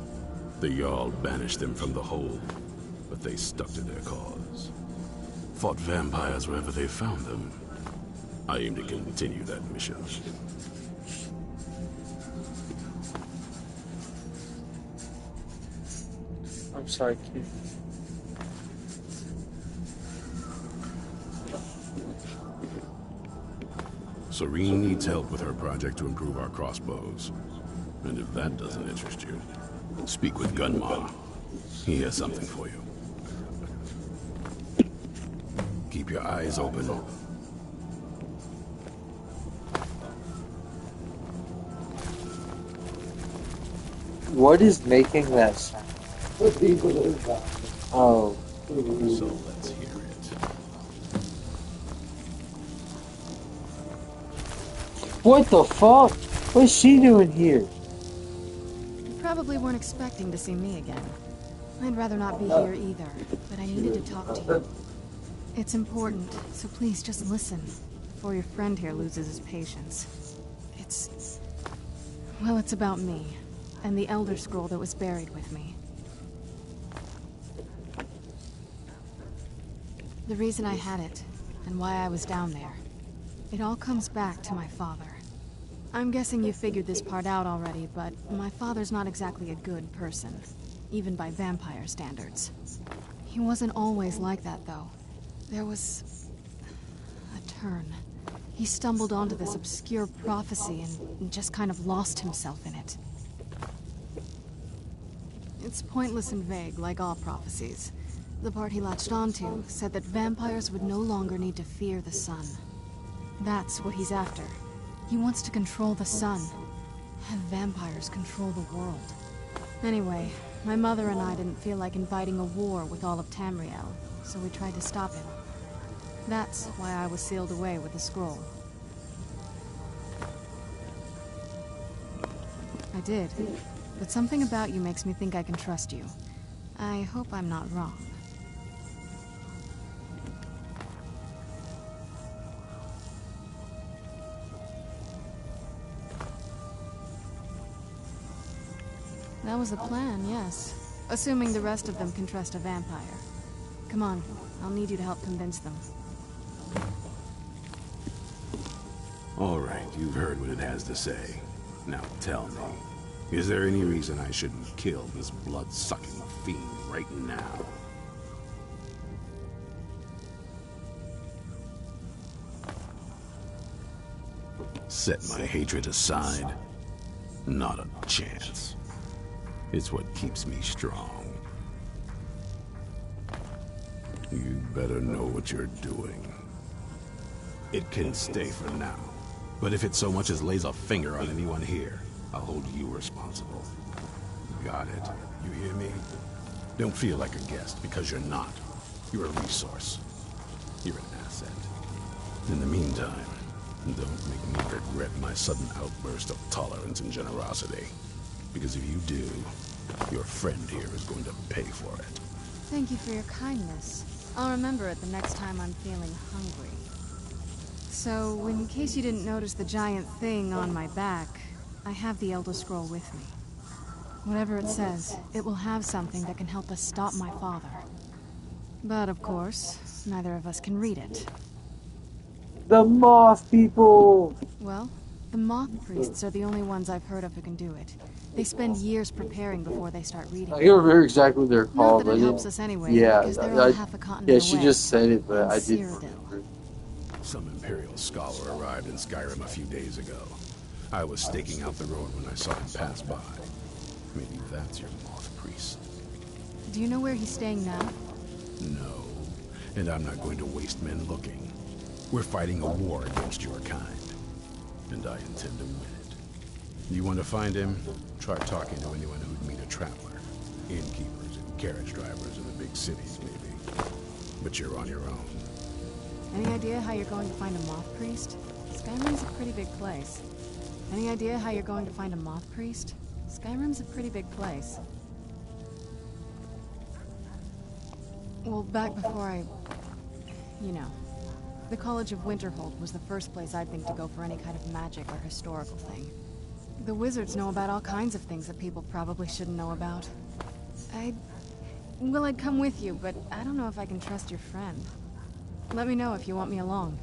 The Jarl banished them from the hold, but they stuck to their cause. Fought vampires wherever they found them. I aim to continue that mission. I'm sorry, kid. Serene needs help with her project to improve our crossbows. And if that doesn't interest you, speak with Gunmar. He has something for you. Keep your eyes open. What is making that sound? Oh. So let's hear it. What the fuck? What's she doing here? You probably weren't expecting to see me again. I'd rather not be here either, but I needed to talk to you. It's important, so please just listen, before your friend here loses his patience. Well, it's about me, and the Elder Scroll that was buried with me. The reason I had it, and why I was down there. It all comes back to my father. I'm guessing you figured this part out already, but my father's not exactly a good person, even by vampire standards. He wasn't always like that, though. There was a turn. He stumbled onto this obscure prophecy and just kind of lost himself in it. It's pointless and vague, like all prophecies. The part he latched onto said that vampires would no longer need to fear the sun. That's what he's after. He wants to control the sun. Have vampires control the world. Anyway, my mother and I didn't feel like inviting a war with all of Tamriel, so we tried to stop him. That's why I was sealed away with the scroll. I did, but something about you makes me think I can trust you. I hope I'm not wrong. That was the plan, yes. Assuming the rest of them can trust a vampire. Come on, I'll need you to help convince them. All right, you've heard what it has to say. Now tell me, is there any reason I shouldn't kill this blood-sucking fiend right now? Set my hatred aside? Not a chance. It's what keeps me strong. You better know what you're doing. It can stay for now. But if it so much as lays a finger on anyone here, I'll hold you responsible. Got it? You hear me? Don't feel like a guest, because you're not. You're a resource. You're an asset. In the meantime, don't make me regret my sudden outburst of tolerance and generosity. Because if you do, your friend here is going to pay for it. Thank you for your kindness. I'll remember it the next time I'm feeling hungry. So, in case you didn't notice the giant thing on my back, I have the Elder Scroll with me. Whatever it says, it will have something that can help us stop my father. But of course, neither of us can read it. The moth people! Well, the moth priests are the only ones I've heard of who can do it. They spend years preparing before they start reading. I can't remember exactly what they're called. Not that it helps us anyway, yeah, because they're on half a continent yeah, she away. just said it, but I didn't Cyrodiil. remember. Some Imperial scholar arrived in Skyrim a few days ago. I was staking out the road when I saw him pass by. Maybe that's your moth priest. Do you know where he's staying now? No, and I'm not going to waste men looking. We're fighting a war against your kind. and I intend to win it. You want to find him? Try talking to anyone who'd meet a traveler. Innkeepers and carriage drivers in the big cities, maybe. But you're on your own. Any idea how you're going to find a moth priest? Skyrim's a pretty big place. Any idea how you're going to find a moth priest? Skyrim's a pretty big place. Well, back before I... You know. The College of Winterhold was the first place I'd think to go for any kind of magic or historical thing. The wizards know about all kinds of things that people probably shouldn't know about. Well, I'd come with you, but I don't know if I can trust your friend. Let me know if you want me along.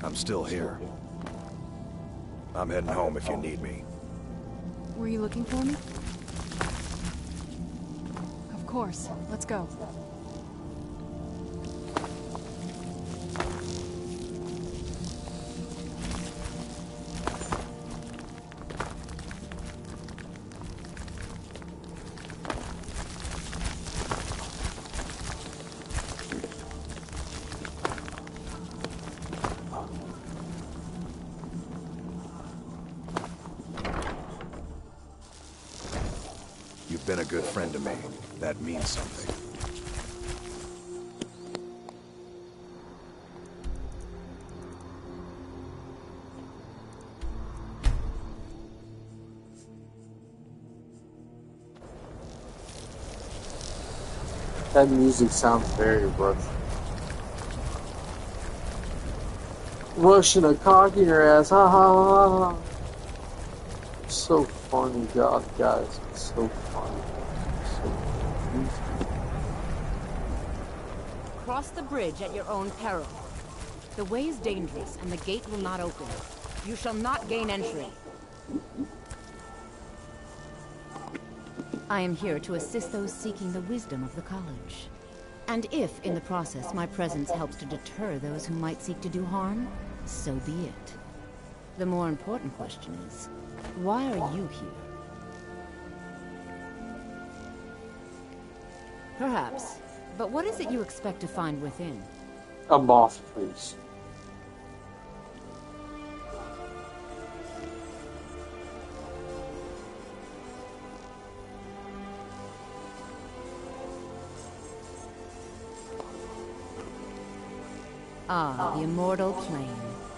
I'm still here. I'm heading home if you need me. Were you looking for me? Of course. Let's go. You've been a good friend to me. That means something. That music sounds very Russian. Russian a cock in your ass, ha ha ha ha. So funny, God, guys, it's so funny. So Cross the bridge at your own peril. The way is dangerous, and the gate will not open. You shall not gain entry. I am here to assist those seeking the wisdom of the college. And if, in the process, my presence helps to deter those who might seek to do harm, so be it. The more important question is, why are you here? Perhaps. But what is it you expect to find within? a moth priest. Ah, the immortal plane.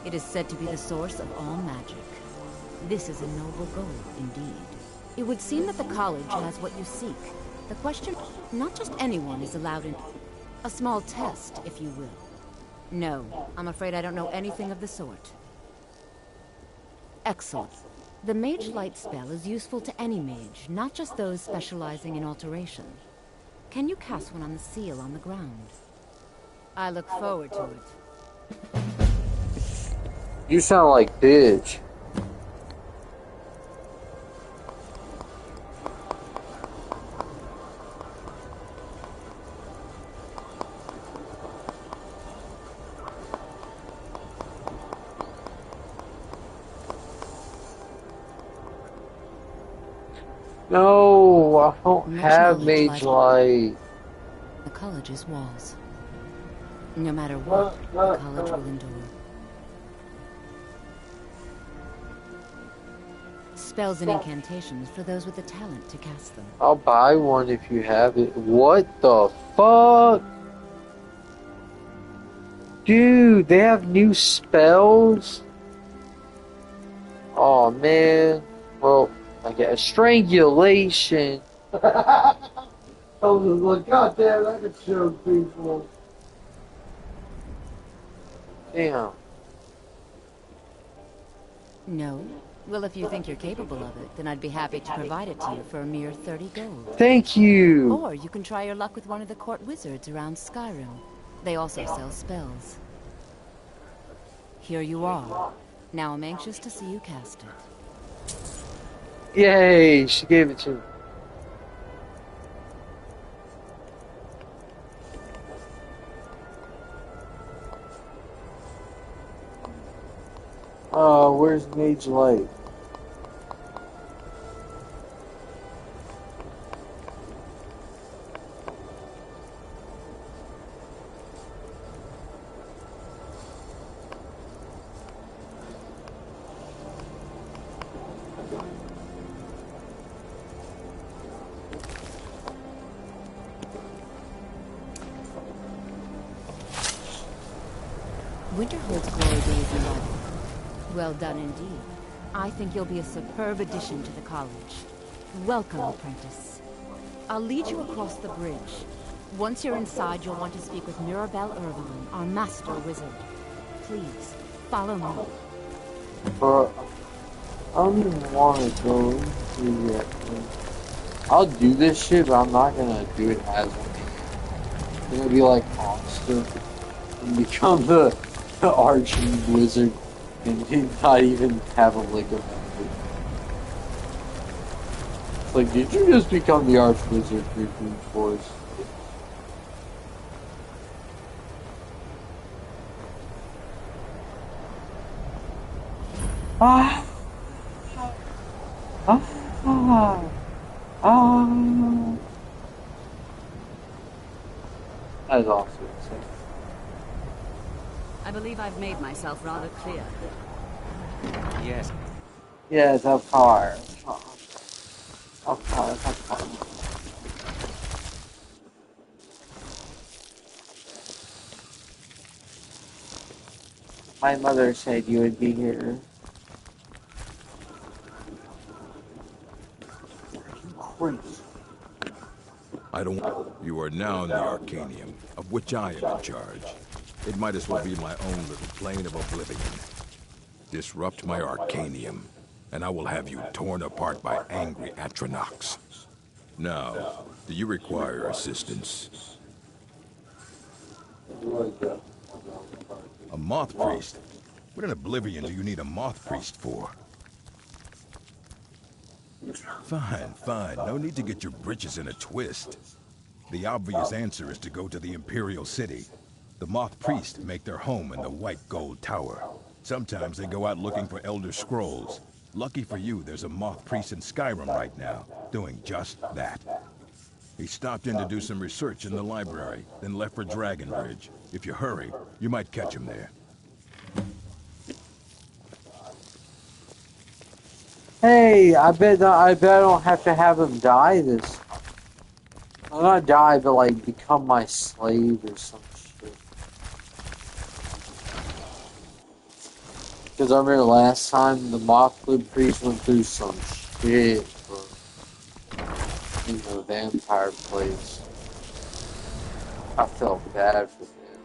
It is said to be the source of all magic. This is a noble goal, indeed. It would seem that the college has what you seek. The question, not just anyone is allowed in. A small test, if you will. No, I'm afraid I don't know anything of the sort. Excellent. The Mage Light spell is useful to any mage, not just those specializing in alteration. Can you cast one on the seal on the ground? I look forward to it. You sound like bitch. No, I don't have Mage Light. The college's walls. No matter what, the college will endure. Spells and incantations for those with the talent to cast them. I'll buy one if you have it. What the fuck? Dude, they have new spells? Oh man. Well, I get a strangulation. I was like, God damn, I could show people. Damn. No? Well, if you think you're capable of it, then I'd be happy to provide it to you for a mere 30 gold. Thank you. Or you can try your luck with one of the court wizards around Skyrim. They also sell spells. Here you are. Now I'm anxious to see you cast it. Yay, she gave it to me. Where's Mage Light? Winter holds glory days in life. Well done indeed. I think you'll be a superb addition to the college. Welcome, apprentice. I'll lead you across the bridge. Once you're inside, you'll want to speak with Mirabelle Irvine, our master wizard. Please, follow me. But I don't even want to go into yet. I'll do this shit, but I'm not gonna do it as one. I'm gonna be like Monster and become the arch wizard and not even have a lick of it. It's like, did you just become the arch wizard for Green Force? Ah. That is awesome. I believe I've made myself rather clear. Yes. Yes, of course. Of course, of course. My mother said you would be here. Crazy. I don't. You are now in the Arcanium, of which I am in charge. It might as well be my own little plane of oblivion. Disrupt my Arcanium, and I will have you torn apart by angry Atronachs. Now, do you require assistance? A moth priest? What in oblivion do you need a moth priest for? Fine, fine. No need to get your britches in a twist. The obvious answer is to go to the Imperial City. The moth priests make their home in the White Gold Tower. Sometimes they go out looking for Elder Scrolls. Lucky for you, there's a moth priest in Skyrim right now, doing just that. He stopped in to do some research in the library, then left for Dragonbridge. If you hurry, you might catch him there. Hey, I bet I don't have to have him die this time. Well, not die, but like become my slave or some shit. Because I remember last time the Mothwood priest went through some shit, bro. In the vampire place. I felt bad for him.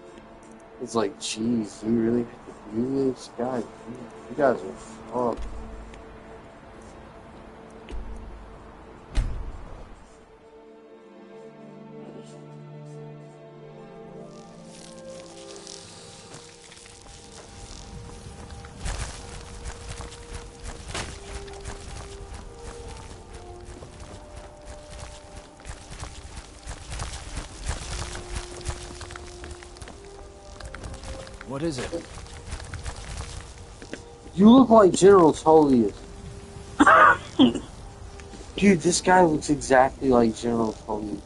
It's like, geez, you really have to do this? God, you guys are fucked. What is it? You look like General Tullius. Dude, this guy looks exactly like General Tullius.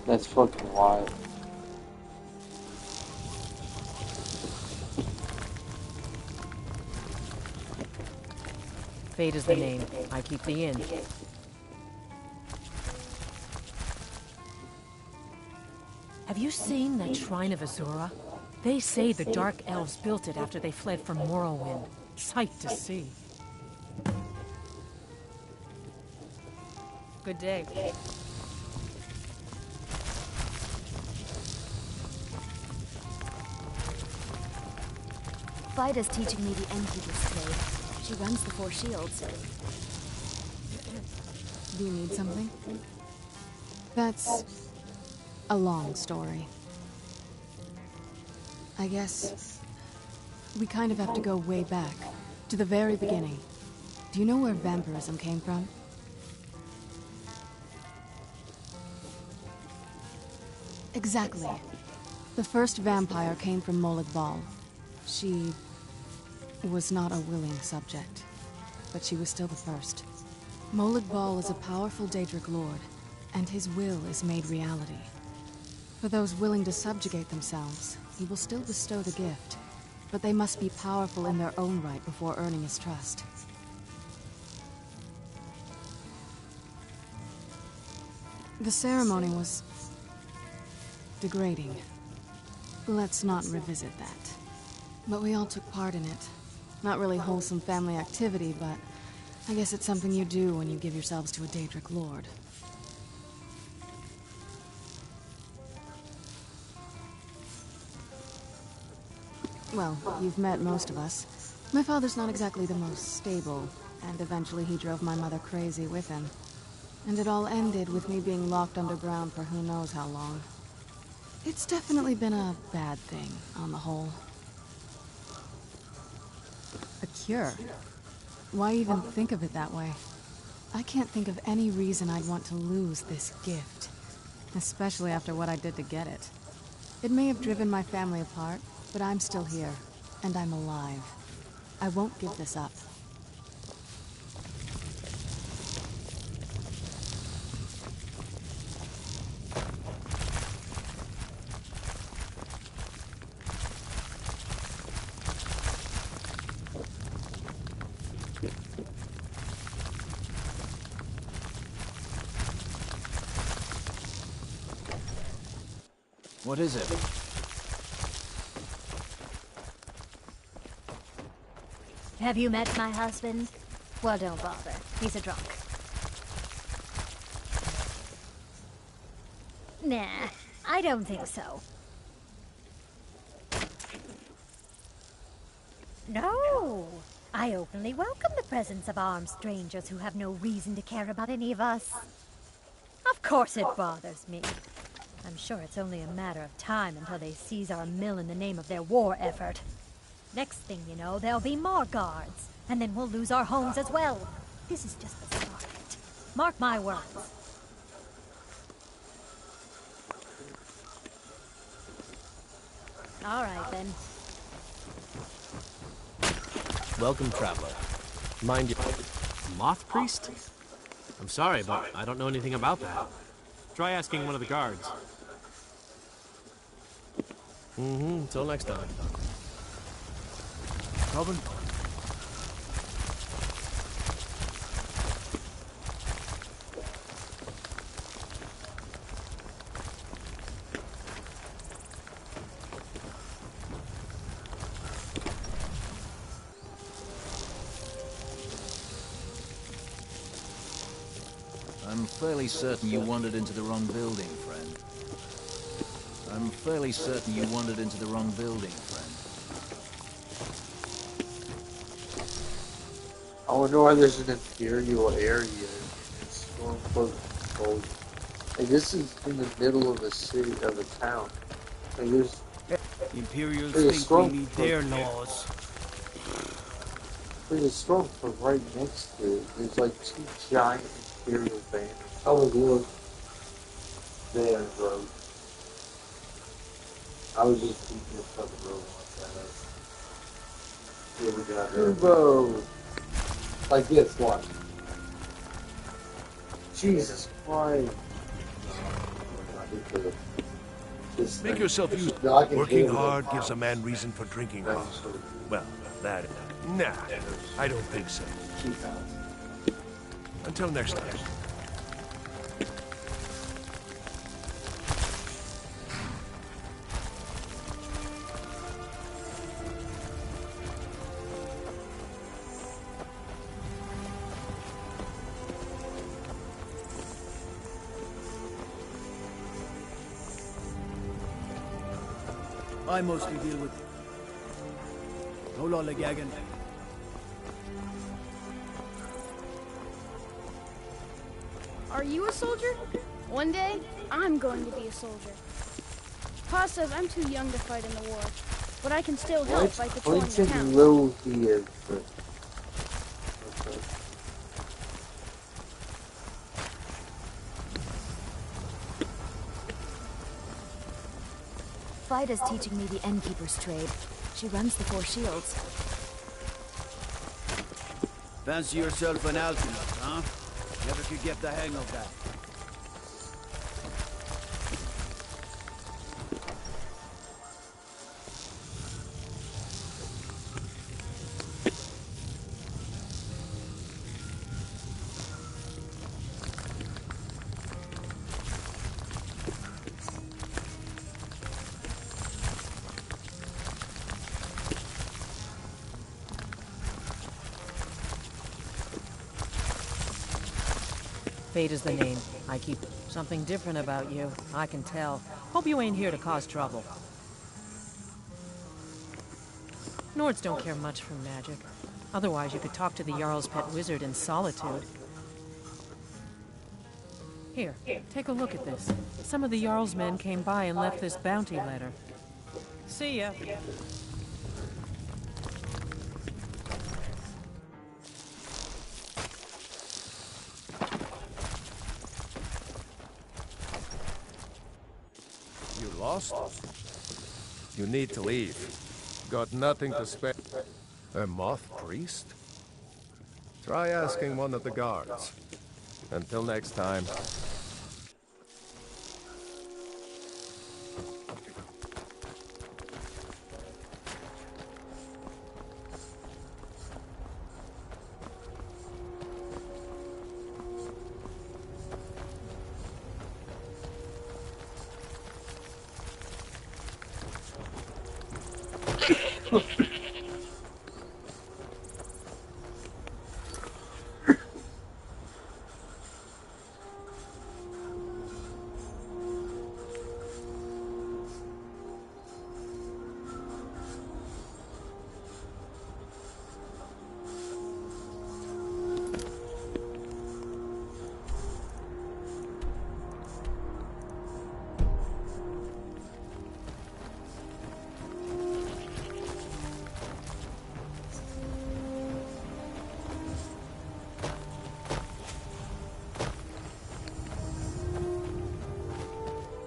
That's fucking wild. Fate is the name. I keep the inn. Have you seen that Shrine of Azura? They say the Dark Elves built it after they fled from Morrowind. Sight to see. Good day. Vida's teaching me the Enkeeper's trade. She runs the Four Shields. Do you need something? That's a long story. I guess we kind of have to go way back, to the very beginning. Do you know where vampirism came from? Exactly. The first vampire came from Molag Bal. She was not a willing subject, but she was still the first. Molag Bal is a powerful Daedric lord, and his will is made reality. For those willing to subjugate themselves, he will still bestow the gift, but they must be powerful in their own right before earning his trust. The ceremony was degrading. Let's not revisit that. But we all took part in it. Not really wholesome family activity, but I guess it's something you do when you give yourselves to a Daedric lord. Well, you've met most of us. My father's not exactly the most stable, and eventually he drove my mother crazy with him. And it all ended with me being locked underground for who knows how long. It's definitely been a bad thing, on the whole. A cure? Why even think of it that way? I can't think of any reason I'd want to lose this gift. Especially after what I did to get it. It may have driven my family apart, but I'm still here, and I'm alive. I won't give this up. What is it? Have you met my husband? Well, don't bother. He's a drunk. Nah, I don't think so. No! I openly welcome the presence of armed strangers who have no reason to care about any of us. Of course it bothers me. I'm sure it's only a matter of time until they seize our mill in the name of their war effort. Next thing you know, there'll be more guards, and then we'll lose our homes as well. This is just the start of it. Mark my words. All right, then. Welcome, traveler. Mind you, Moth Priest? I'm sorry, but I don't know anything about that. Try asking one of the guards. Till next time. Robin? I'm fairly certain you wandered into the wrong building, friend. I'm fairly certain you wandered into the wrong building, friend. I wonder why there's an Imperial area in Stormcloak Gold. Like, this is in the middle of a city, of a town. Like, there's Imperials think we need their laws. There's a Stormcloak right next to it. There's like 2 giant Imperial banners. Oh, look. There, bro. I was just keeping this fucking road like that. Here we got Turbo! Like this, watch. Jesus Christ. Make yourself useful. Working hard gives a man reason for drinking hard. Well, that... Nah, I don't think so. Until next time. I mostly deal with no lollygagging. Are you a soldier? One day, I'm going to be a soldier. Pa says I'm too young to fight in the war, but I can still help by patrolling the Clinton town. Low he is, but... Okay. Fida's teaching me the Innkeeper's trade. She runs the Four Shields. Fancy yourself an alchemist, huh? Never could get the hang of that. Fate is the name. I keep something different about you. I can tell. Hope you ain't here to cause trouble. Nords don't care much for magic. Otherwise, you could talk to the Jarl's pet wizard in solitude. Here, take a look at this. Some of the Jarl's men came by and left this bounty letter. See ya. Lost? You need to leave. Got nothing to spare. A moth priest? Try asking one of the guards. Until next time.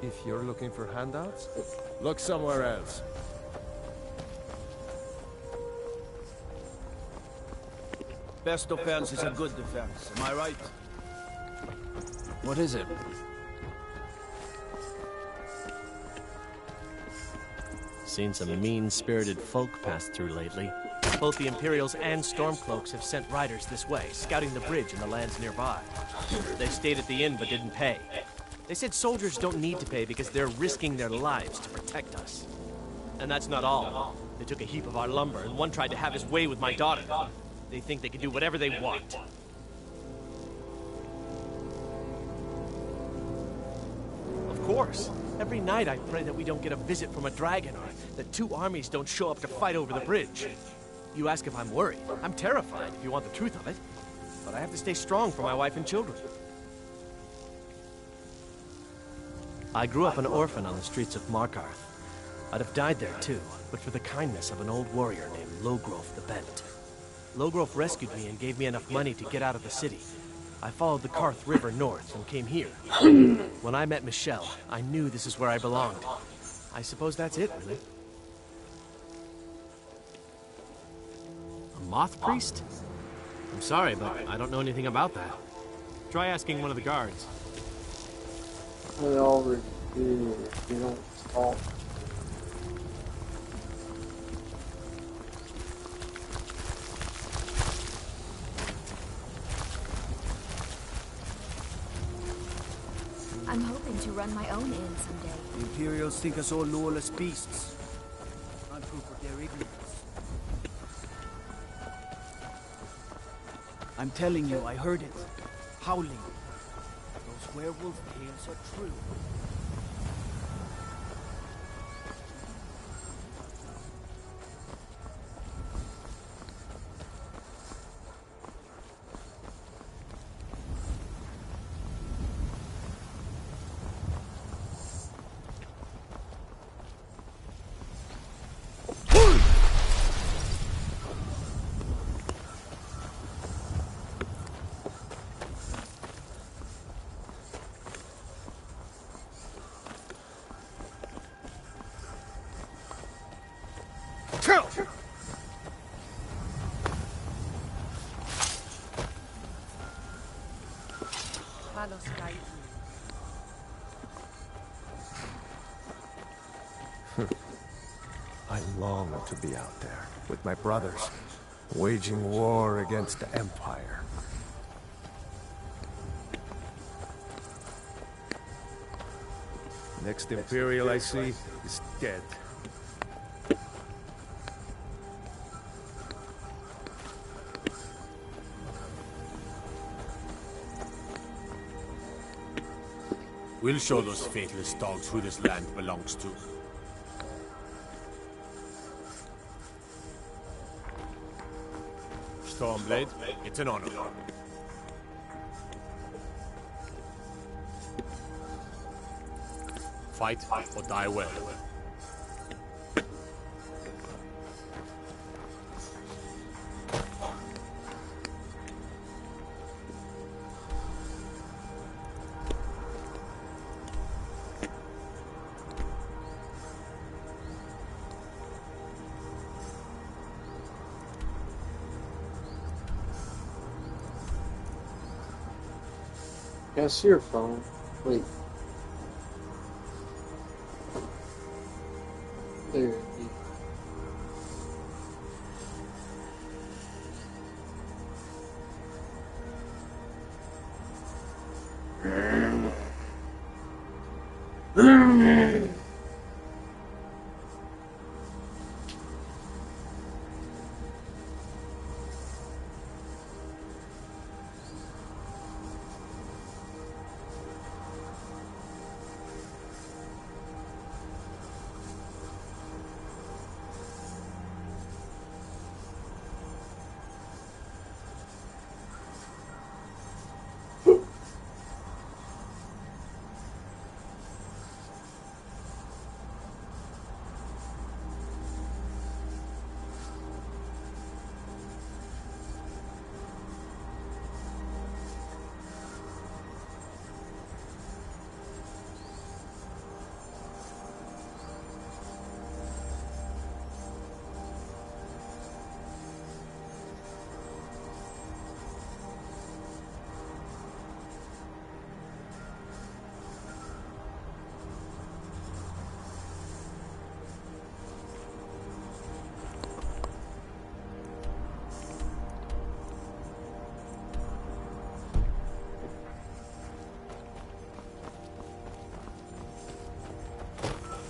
If you're looking for handouts, look somewhere else. Best offense is a good defense, am I right? What is it? Seen some mean-spirited folk pass through lately. Both the Imperials and Stormcloaks have sent riders this way, scouting the bridge and the lands nearby. They stayed at the inn but didn't pay. They said soldiers don't need to pay because they're risking their lives to protect us. And that's not all. They took a heap of our lumber, and one tried to have his way with my daughter. They think they can do whatever they want. Of course. Every night I pray that we don't get a visit from a dragon, or that two armies don't show up to fight over the bridge. You ask if I'm worried. I'm terrified, if you want the truth of it. But I have to stay strong for my wife and children. I grew up an orphan on the streets of Markarth. I'd have died there too, but for the kindness of an old warrior named Logrove the Bent. Logrove rescued me and gave me enough money to get out of the city. I followed the Karth River north and came here. When I met Michelle, I knew this is where I belonged. I suppose that's it, really. A moth priest? I'm sorry, but I don't know anything about that. Try asking one of the guards. They already did. They don't talk. I'm hoping to run my own inn someday. The Imperials think us all lawless beasts. I'm proof of their ignorance. I'm telling you, I heard it. Howling. Those werewolf tales are true. I long to be out there with my brothers, waging war against the Empire. Next Imperial I see is dead. We'll show those faithless dogs who this land belongs to. Stormblade, it's an honor. Fight or die well. Can I see your phone? Wait. There.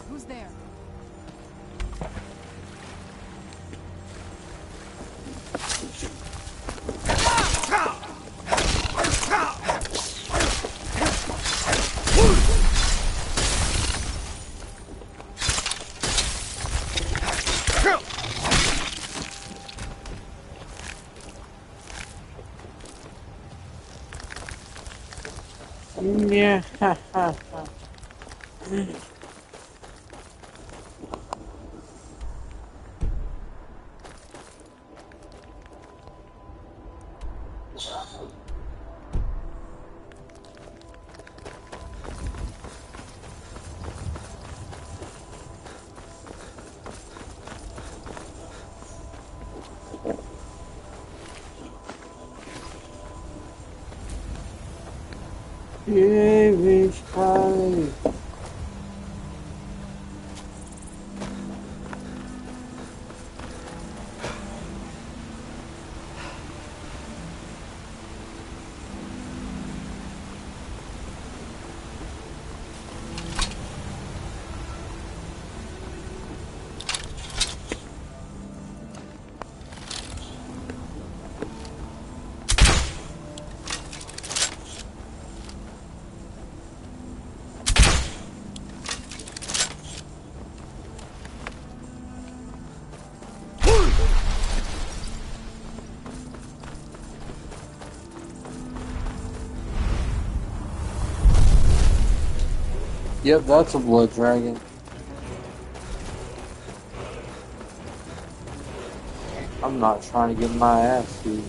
Who's there? Yeah. Ewig frei. Yep, that's a blood dragon. I'm not trying to get my ass beat.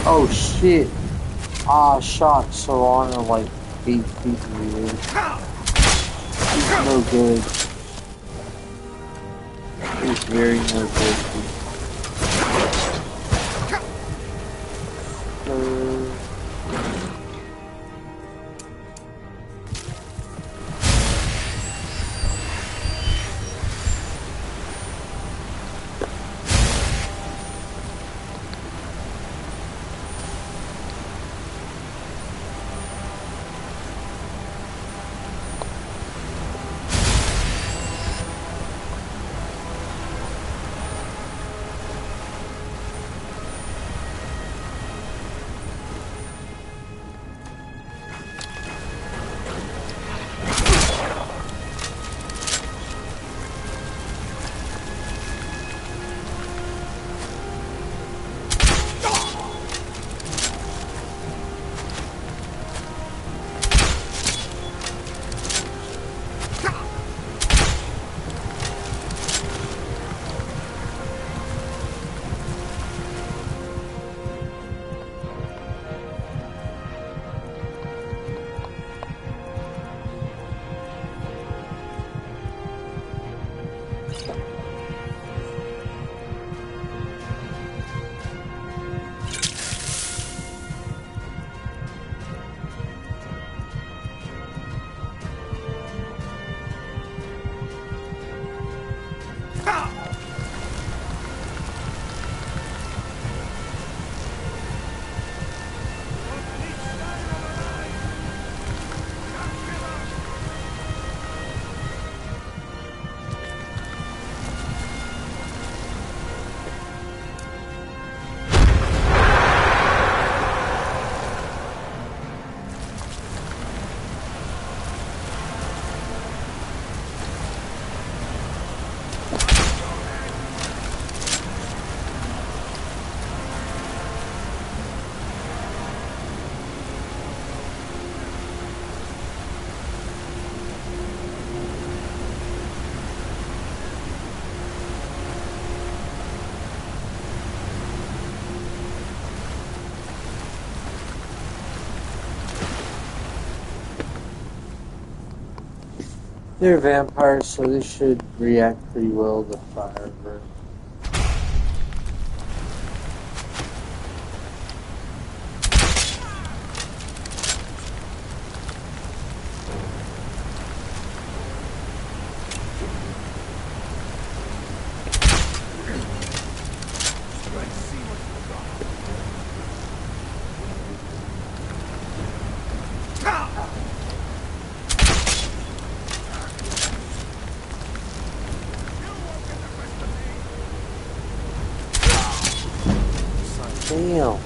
Oh shit. I shot Solana like 8 feet in the air. He's no good. He's very no good. They're vampires, so they should react pretty well to fire. Damn.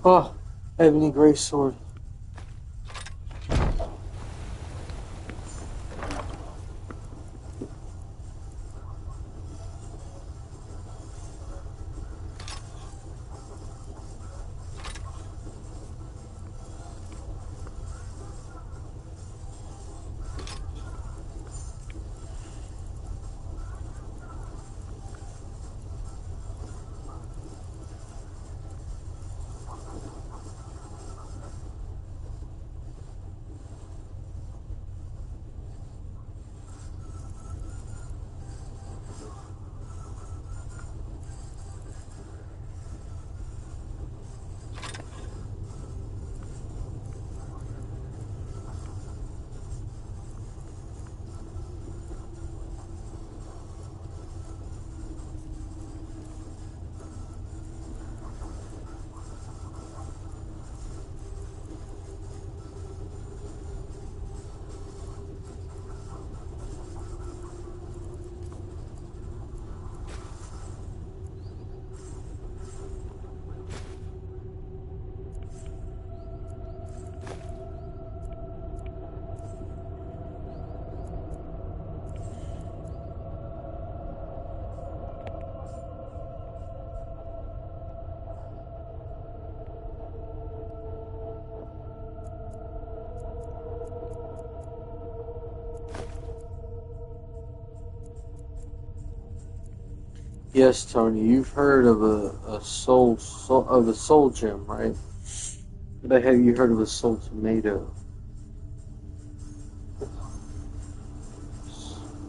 Oh, ebony gray sword. Yes, Tony, you've heard of a soul gem, right? But have you heard of a soul tomato?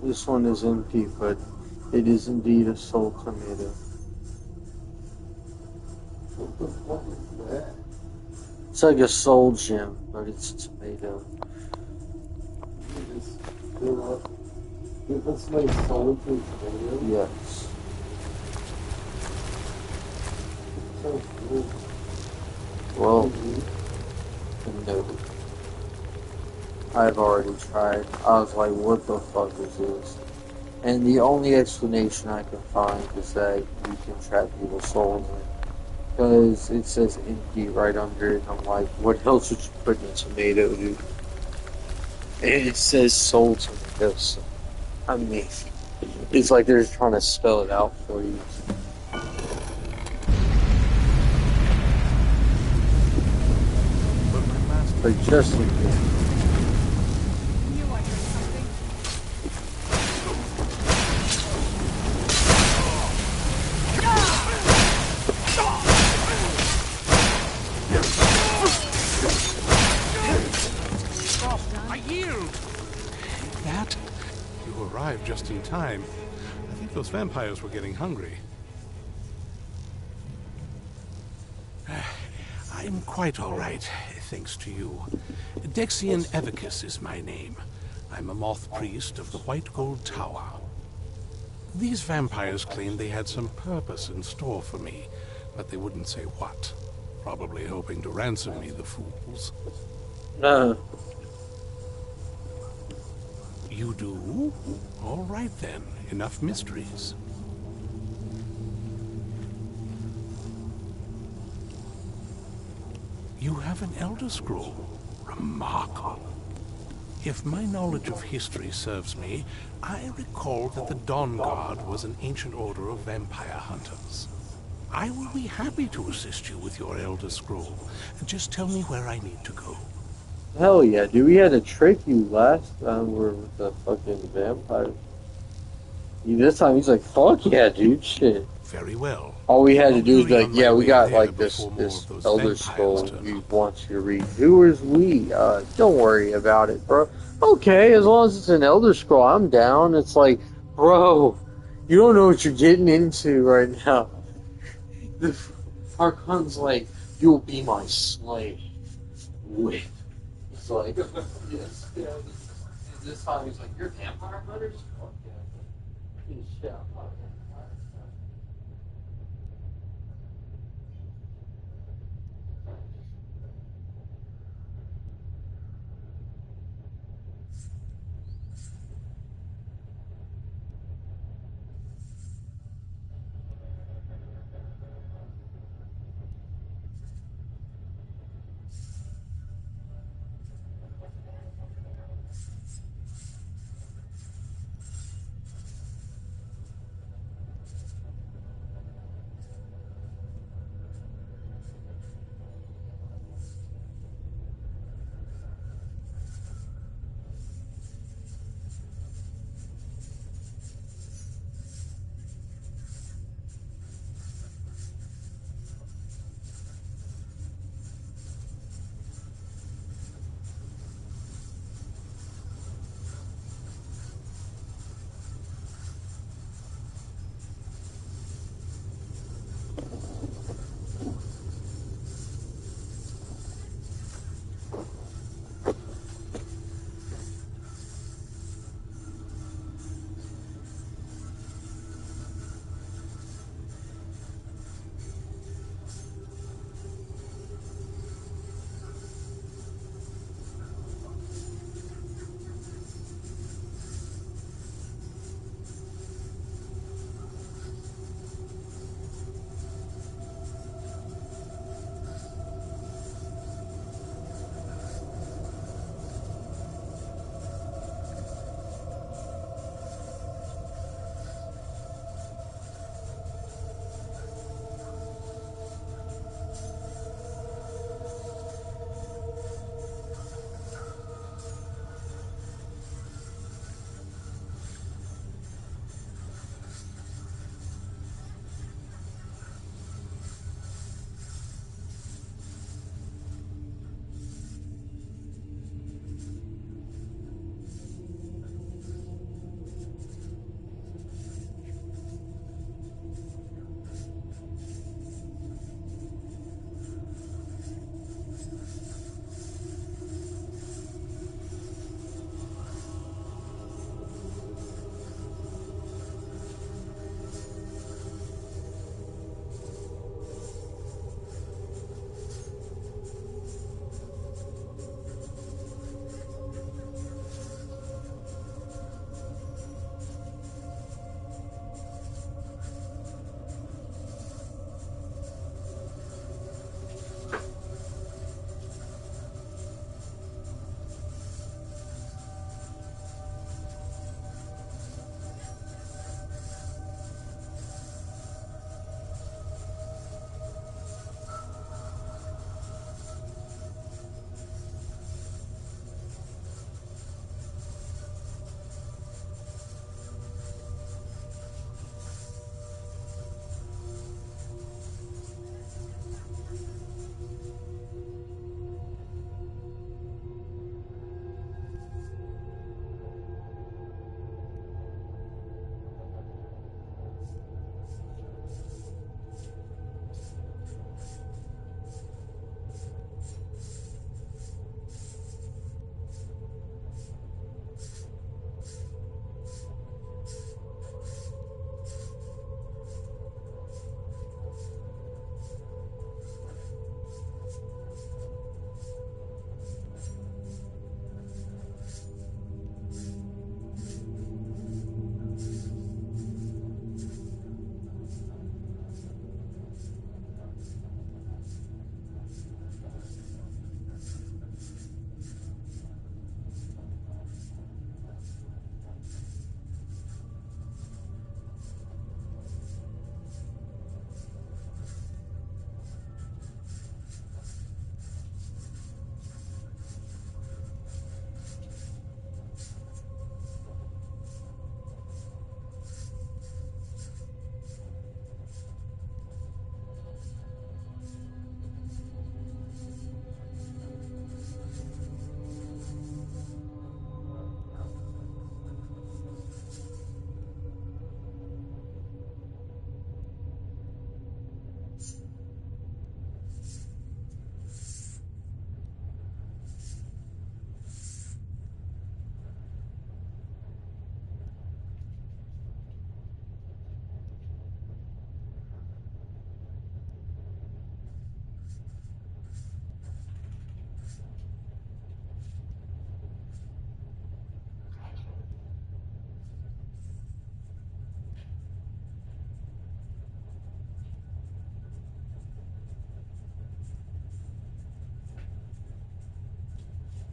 This one is empty, but it is indeed a soul tomato. What the fuck is that? It's like a soul gem, but it's a tomato. You just fill up. You put somebody's soul into a tomato? Yes. So cool. Well, no. I've already tried. I was like, what the fuck is this? And the only explanation I can find is that you can trap people's souls in. Because it says empty right under it, and I'm like, what else would you put in a tomato, dude? And it says soul tomato, so, I mean, it's like they're trying to spell it out for you. But just like that. I yield! That? You arrived just in time. I think those vampires were getting hungry. I'm quite all right, thanks to you. Dexian Evicus is my name. I'm a moth priest of the White Gold Tower. These vampires claimed they had some purpose in store for me, but they wouldn't say what. Probably hoping to ransom me, the fools. You do? All right then. Enough mysteries. You have an Elder Scroll. Remarkable. If my knowledge of history serves me, I recall that the Dawn Guard was an ancient order of vampire hunters. I will be happy to assist you with your Elder Scroll. Just tell me where I need to go. Hell yeah, dude. We had to trick you last time we were with the fucking vampire. This time he's like, fuck yeah, dude, shit. Very well. All we had to do is be like, on yeah, my we way got there like this before more of those Elder vampires Scroll turn we want you to read. Who is we? Don't worry about it, bro. Okay, as long as it's an Elder Scroll, I'm down. It's like, bro, you don't know what you're getting into right now. The Archon's like, you'll be my slave. Whip. It's like, yes, yeah. This time he's like, you're vampire hunters? Fuck yeah. Shit.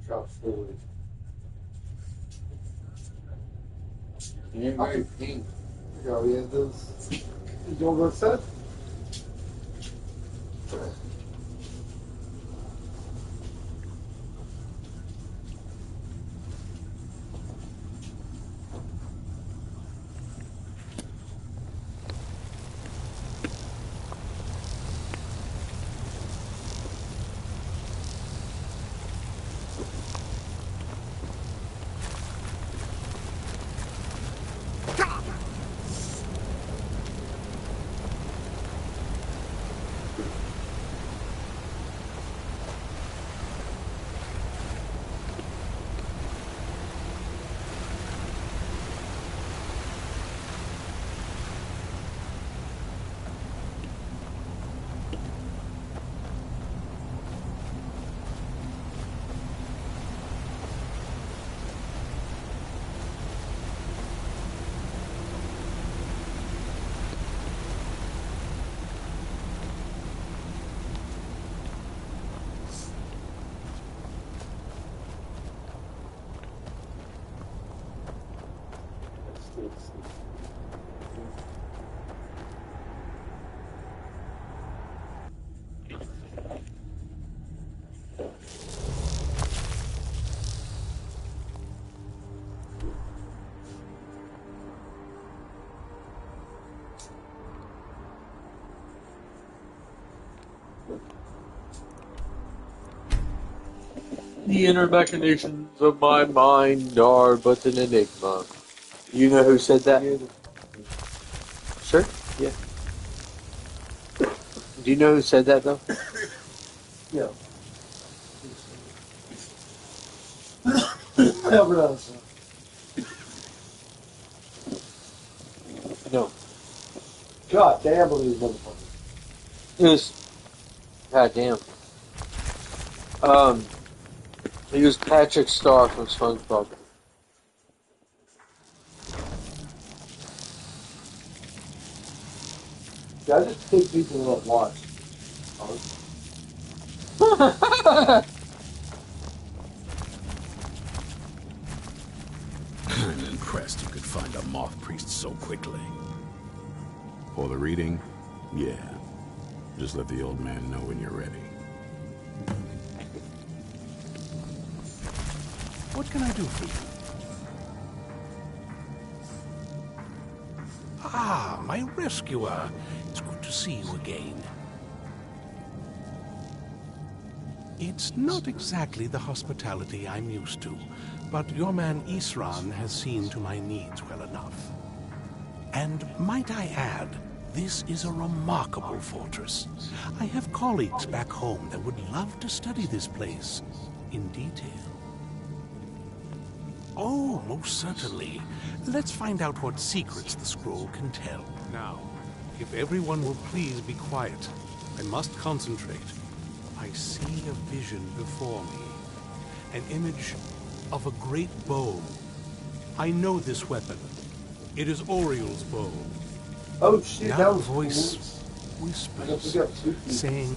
Drop forward. You ain't very pink. Yeah, we have those. You don't go set? The inner machinations of my mind are but an enigma. You know who said that? Sure? Yeah. Do you know who said that, though? Yeah. Albert Einstein. No. God damn, these motherfuckers. It was... God damn. It was Patrick Star from SpongeBob. Yeah, I just take people that watch. I'm impressed you could find a moth priest so quickly. For the reading? Yeah. Just let the old man know when you're ready. What can I do for you? Ah, my rescuer. It's good to see you again. It's not exactly the hospitality I'm used to, but your man Isran has seen to my needs well enough. And might I add, this is a remarkable fortress. I have colleagues back home that would love to study this place in detail. Oh, most certainly. Let's find out what secrets the scroll can tell. Now, if everyone will please be quiet, I must concentrate. I see a vision before me. An image of a great bow. I know this weapon. It is Oriel's bow. Oh shit, now that a was voice cool. whispers, saying,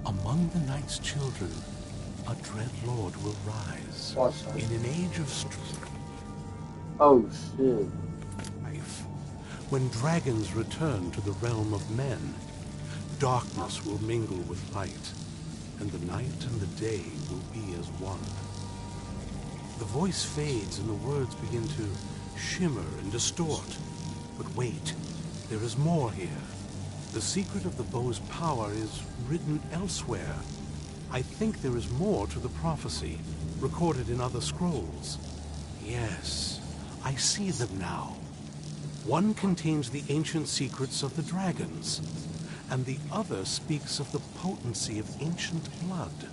among the night's children, a dread lord will rise. In an age of strength. Oh shit. When dragons return to the realm of men, darkness will mingle with light, and the night and the day will be as one. The voice fades and the words begin to shimmer and distort. But wait, there is more here. The secret of the bow's power is written elsewhere. I think there is more to the prophecy, recorded in other scrolls. Yes, I see them now. One contains the ancient secrets of the dragons, and the other speaks of the potency of ancient blood.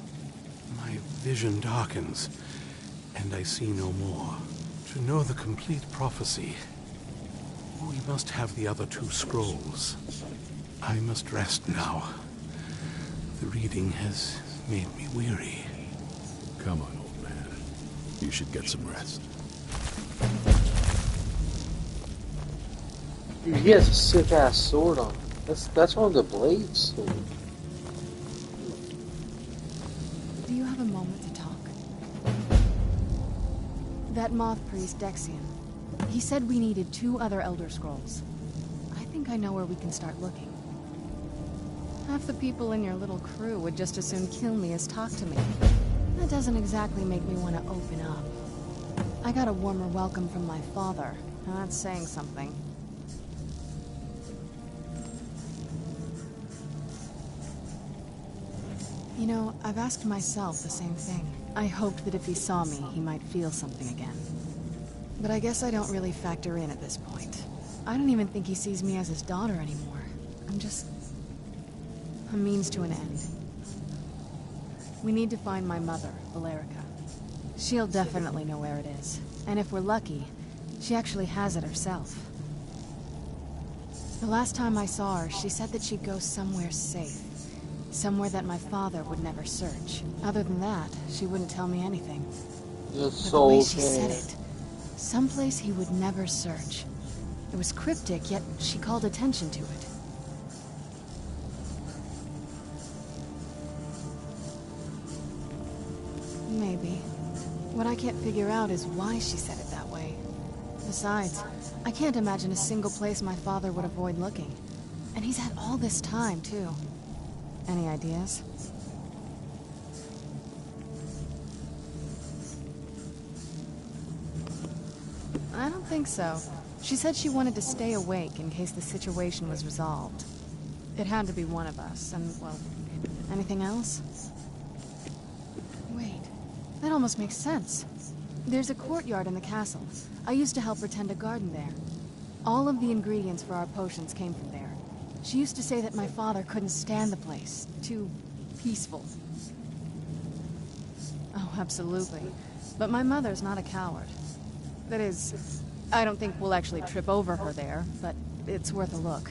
My vision darkens, and I see no more. To know the complete prophecy, we must have the other two scrolls. I must rest now. The reading has made me weary. Come on, old man. You should get some rest. Dude, he has a sick ass sword on. That's one of the blades. That moth priest, Dexian. He said we needed 2 other Elder Scrolls. I think I know where we can start looking. Half the people in your little crew would just as soon kill me as talk to me. That doesn't exactly make me want to open up. I got a warmer welcome from my father. That's saying something. You know, I've asked myself the same thing. I hoped that if he saw me, he might feel something again. But I guess I don't really factor in at this point. I don't even think he sees me as his daughter anymore. I'm just a means to an end. We need to find my mother, Valerica. She'll definitely know where it is. And if we're lucky, she actually has it herself. The last time I saw her, she said that she'd go somewhere safe. Somewhere that my father would never search. Other than that, she wouldn't tell me anything. But the way she said it, someplace he would never search. It was cryptic, yet she called attention to it. Maybe. What I can't figure out is why she said it that way. Besides, I can't imagine a single place my father would avoid looking. And he's had all this time, too. Any ideas? I don't think so. She said she wanted to stay awake in case the situation was resolved. It had to be one of us, and, well, anything else? Wait, that almost makes sense. There's a courtyard in the castle. I used to help her tend a garden there. All of the ingredients for our potions came from there. She used to say that my father couldn't stand the place. Too peaceful. Oh, absolutely. But my mother's not a coward. That is, I don't think we'll actually trip over her there, but it's worth a look.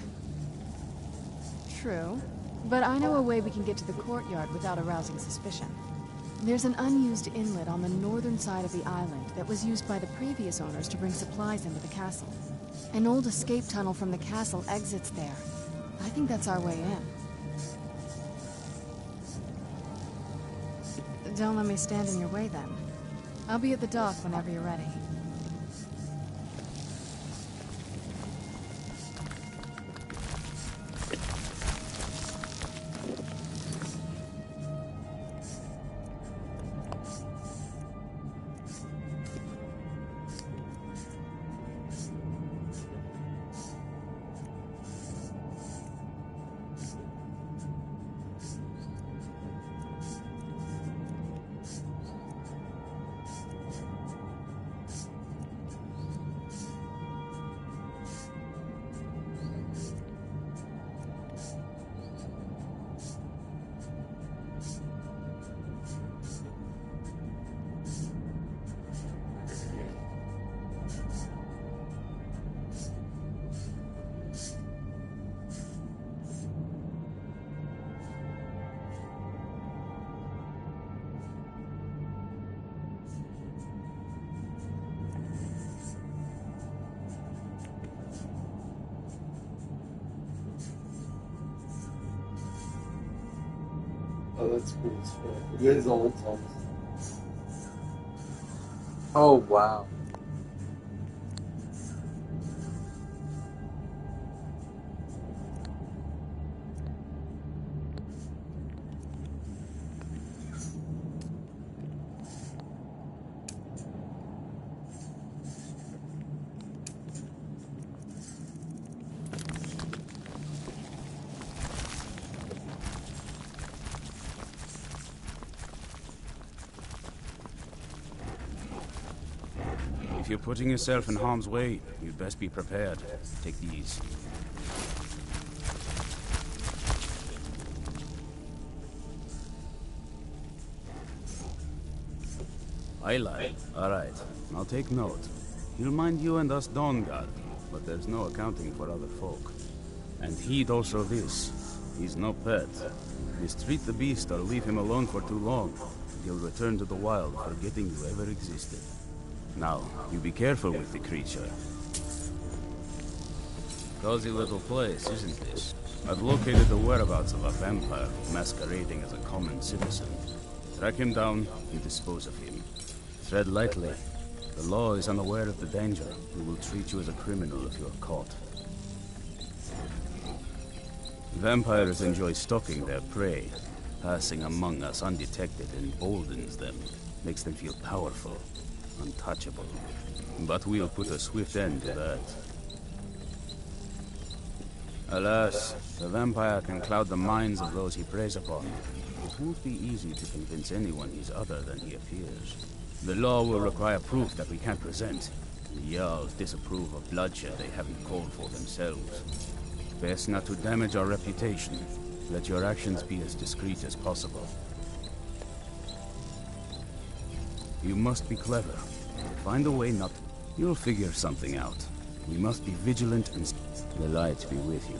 True. But I know a way we can get to the courtyard without arousing suspicion. There's an unused inlet on the northern side of the island that was used by the previous owners to bring supplies into the castle. An old escape tunnel from the castle exits there. I think that's our way in. Don't let me stand in your way, then. I'll be at the dock whenever you're ready. Oh, that's cool as fuck. It is old times. Oh, wow. If you're putting yourself in harm's way, you'd best be prepared. Take these. I lied. Alright, I'll take note. He'll mind you and us Dawnguard, but there's no accounting for other folk. And heed also this. He's no pet. Mistreat the beast or leave him alone for too long. He'll return to the wild, forgetting you ever existed. Now, you be careful with the creature. Cozy little place, isn't this? I've located the whereabouts of a vampire masquerading as a common citizen. Track him down and dispose of him. Tread lightly. The law is unaware of the danger. We will treat you as a criminal if you are caught. Vampires enjoy stalking their prey. Passing among us undetected emboldens them, makes them feel powerful, untouchable. But we'll put a swift end to that. Alas, the vampire can cloud the minds of those he preys upon. It won't be easy to convince anyone he's other than he appears. The law will require proof that we can't present. The Jarls disapprove of bloodshed they haven't called for themselves. Best not to damage our reputation. Let your actions be as discreet as possible. You must be clever. Find a way not... You'll figure something out. We must be vigilant and... The light be with you.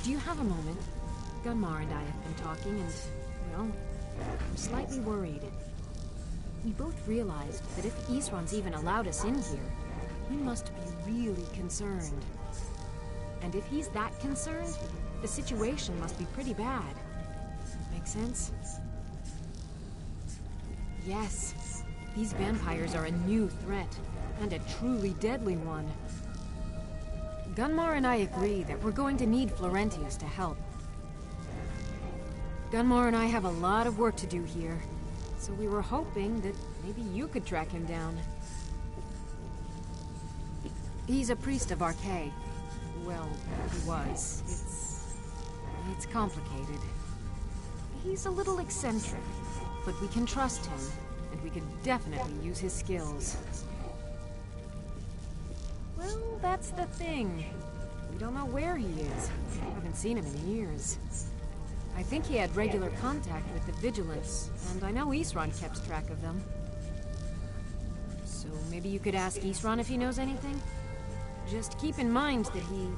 Do you have a moment? Gunmar and I have been talking and, well, I'm slightly worried. We both realized that if Isran's even allowed us in here, he must be really concerned. And if he's that concerned, the situation must be pretty bad. Make sense? Yes, these vampires are a new threat, and a truly deadly one. Gunmar and I agree that we're going to need Florentius to help. Gunmar and I have a lot of work to do here, so we were hoping that maybe you could track him down. He's a priest of Arcay. Well, he was. It's complicated. He's a little eccentric, but we can trust him, and we could definitely use his skills. Well, that's the thing. We don't know where he is. Haven't seen him in years. I think he had regular contact with the Vigilance, and I know Isran kept track of them. So maybe you could ask Isran if he knows anything? Just keep in mind that he...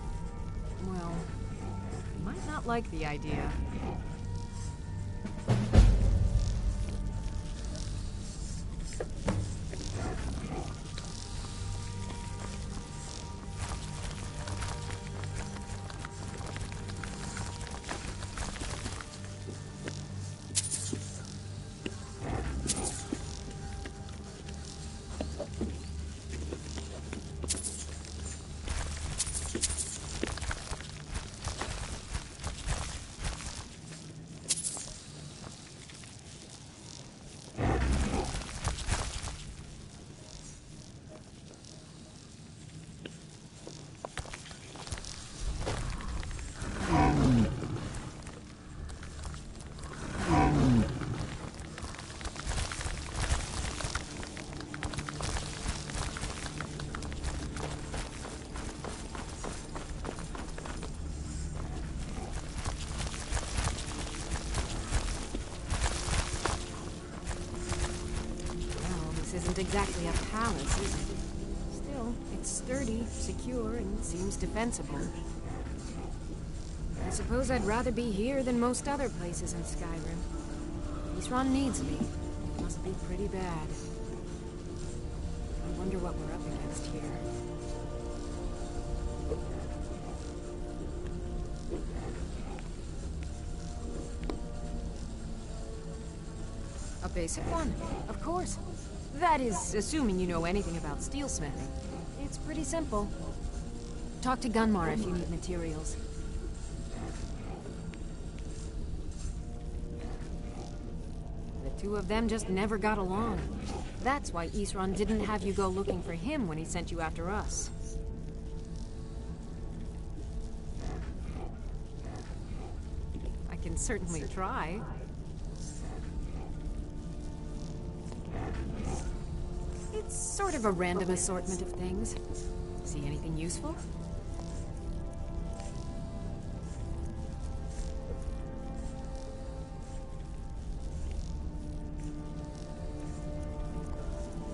well, might not like the idea. Isn't exactly a palace, is it? Still, it's sturdy, secure, and seems defensible. I suppose I'd rather be here than most other places in Skyrim. Isran needs me. It must be pretty bad. I wonder what we're up against here. A basic one, of course. That is, assuming you know anything about steelsmithing. It's pretty simple. Talk to Gunmar if you need materials. The Two of them just never got along. That's why Isran didn't have you go looking for him when he sent you after us. I can certainly try. It's sort of a random assortment of things. See anything useful?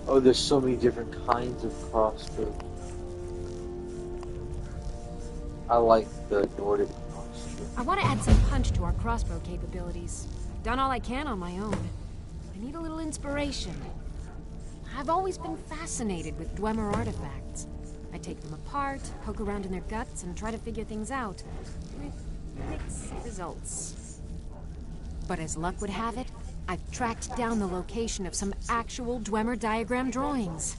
Oh, there's so many different kinds of crossbows. I like the Nordic crossbow. I want to add some punch to our crossbow capabilities. I've done all I can on my own. I need a little inspiration. I've always been fascinated with Dwemer artifacts. I take them apart, poke around in their guts, and try to figure things out. With mixed results. But as luck would have it, I've tracked down the location of some actual Dwemer diagram drawings.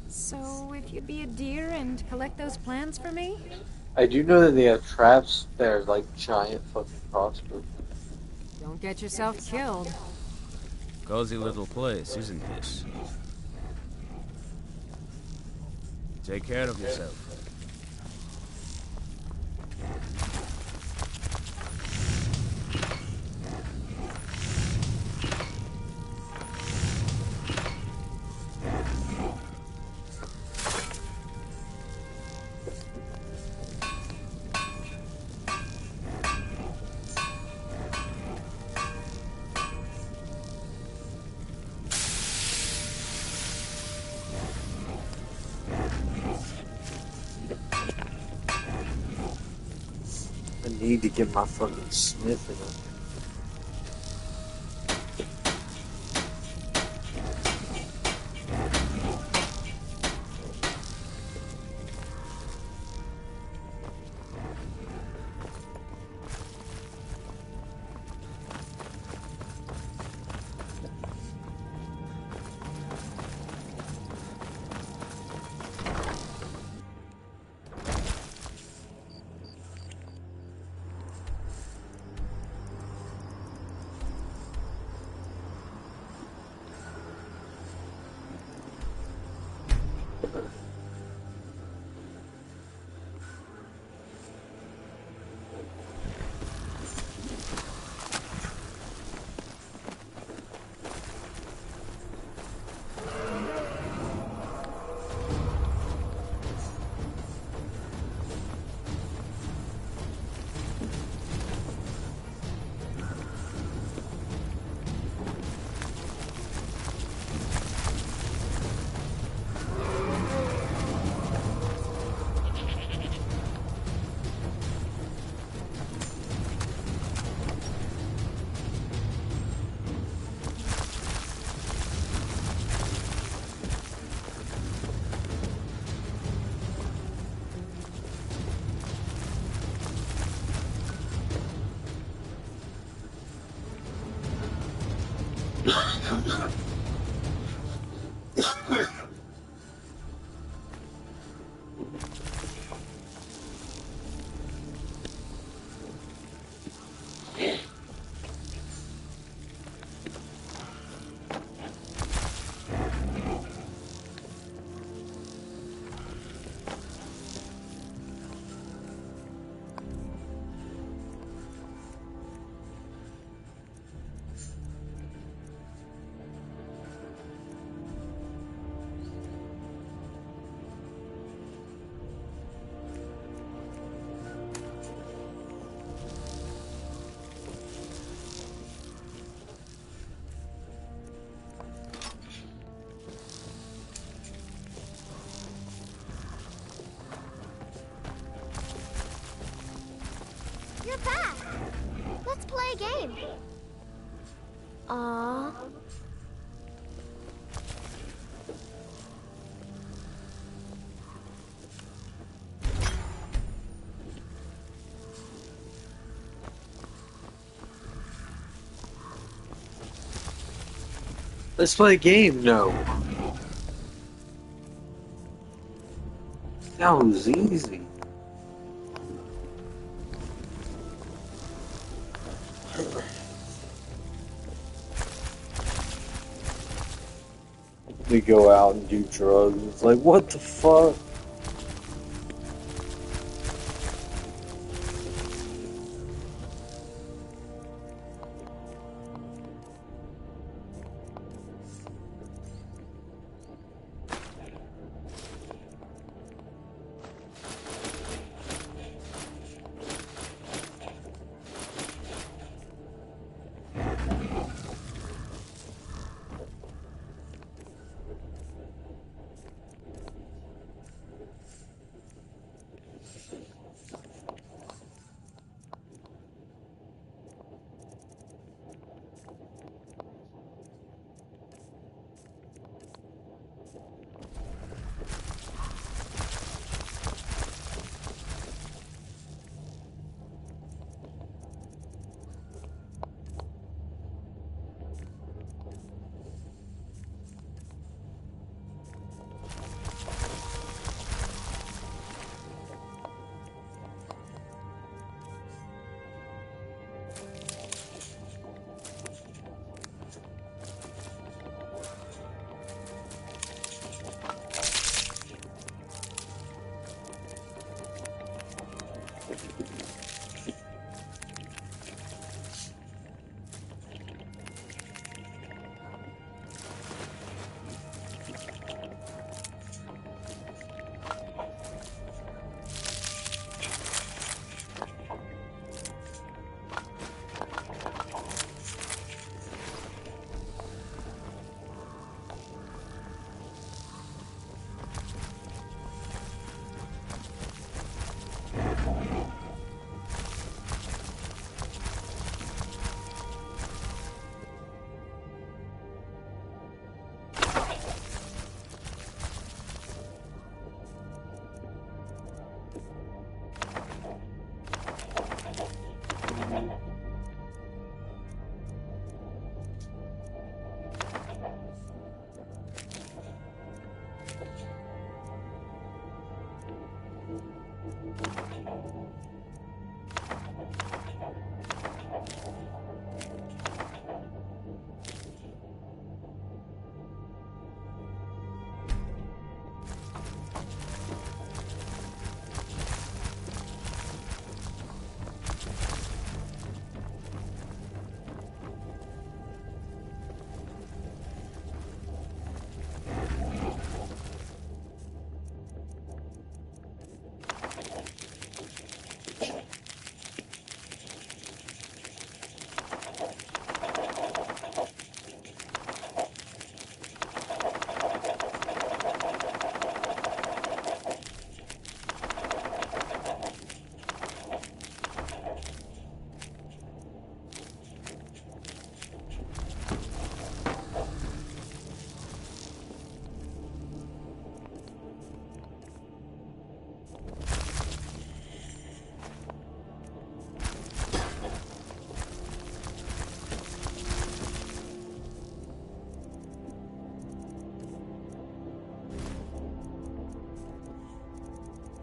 So, if you'd be a dear and collect those plans for me? I do know that they have traps that are like giant fucking crossbows. Don't get yourself killed. Cozy little place, isn't this? Take care of yourself. I need to get my fucking smith in it. You're back. Let's play a game. Aww. Let's play a game. No. That was easy. they go out and do drugs. It's like, what the fuck?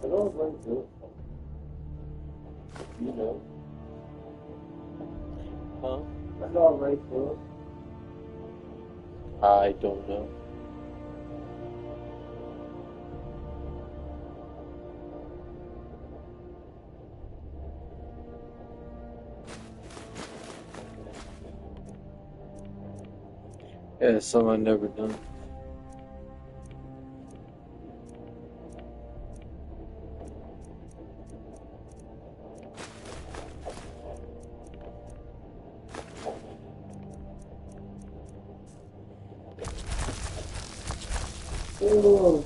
I don't like this. You know. Huh? I don't like this. I don't know. Yeah, it's something I've never done. Oh.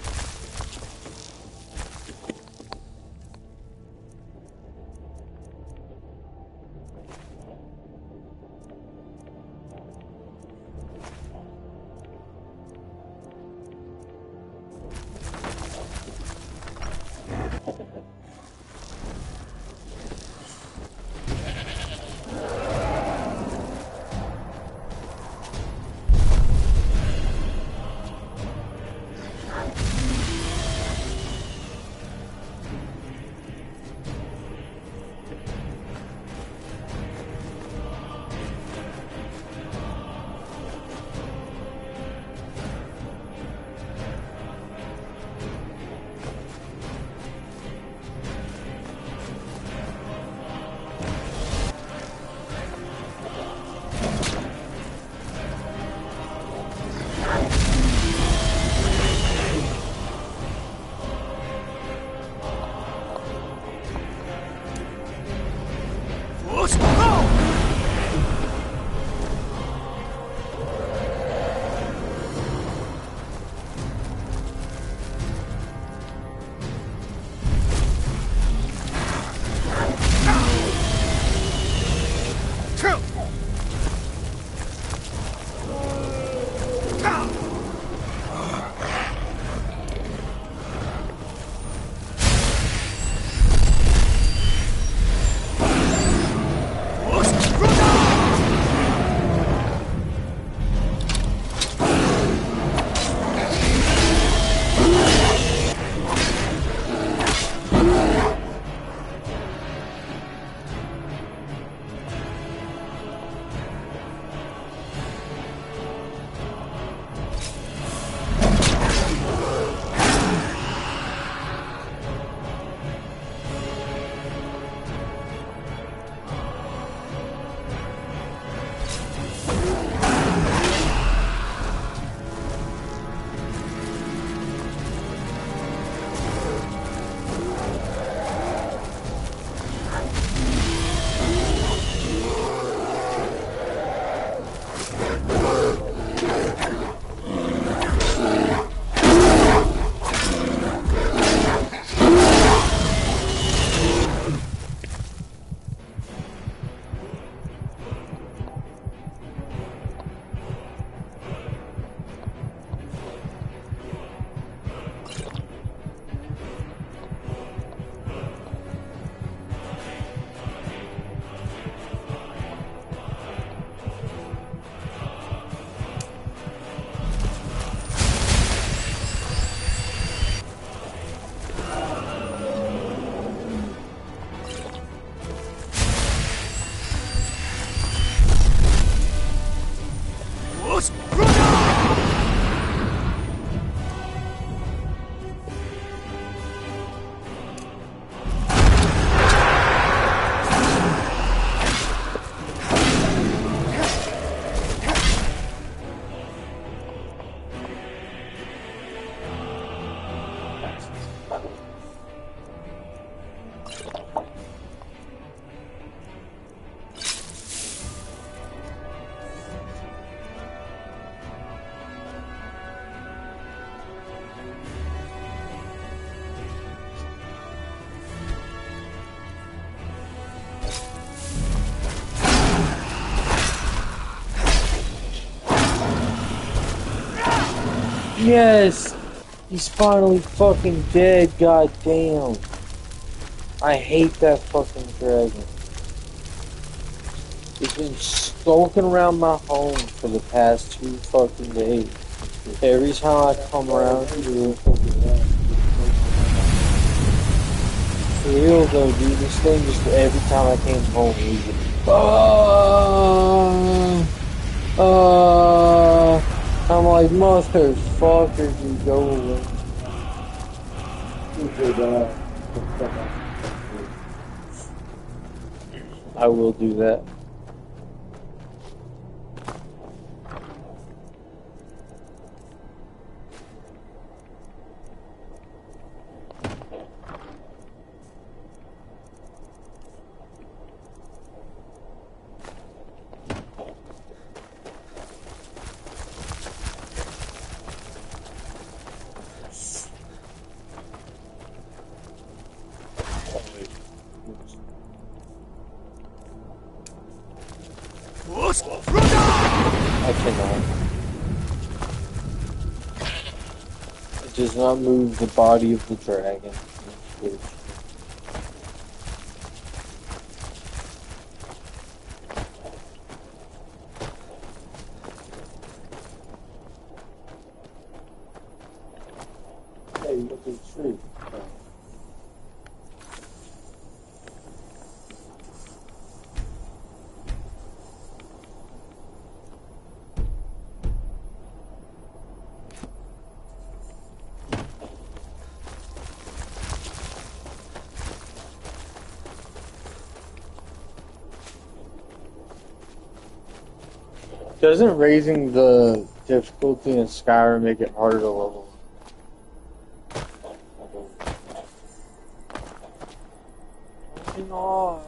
Yes! He's finally fucking dead, goddamn. I hate that fucking dragon. He's been skulking around my home for the past 2 fucking days. Every time I come around here, for real though, dude, this thing just every time I came home, he was I'm like, motherfucker, dude, go away. I will do that. I cannot. It does not move the body of the dragon. Hey, look at the tree. Doesn't raising the difficulty in Skyrim make it harder to level? No.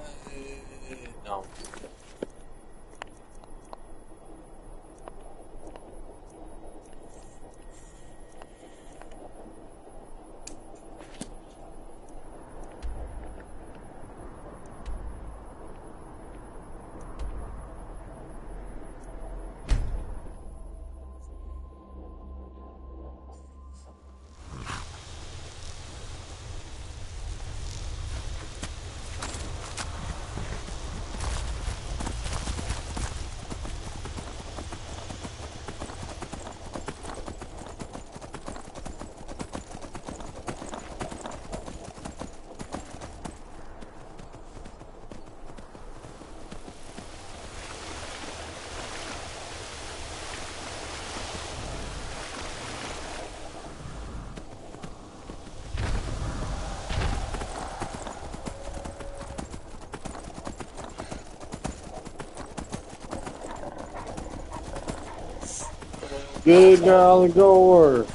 Good golly gore.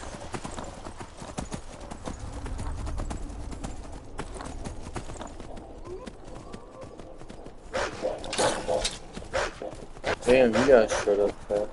Damn, you guys showed up fast.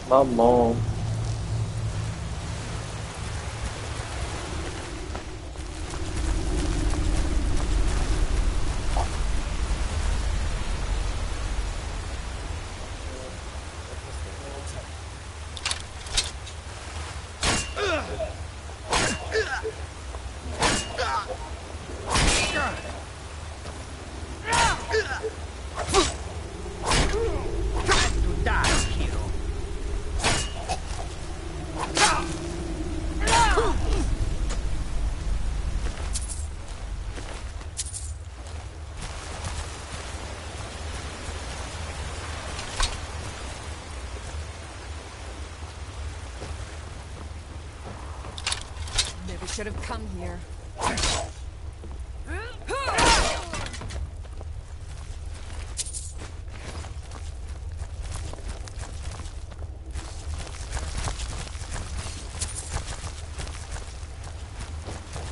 My mom. Never should have come here.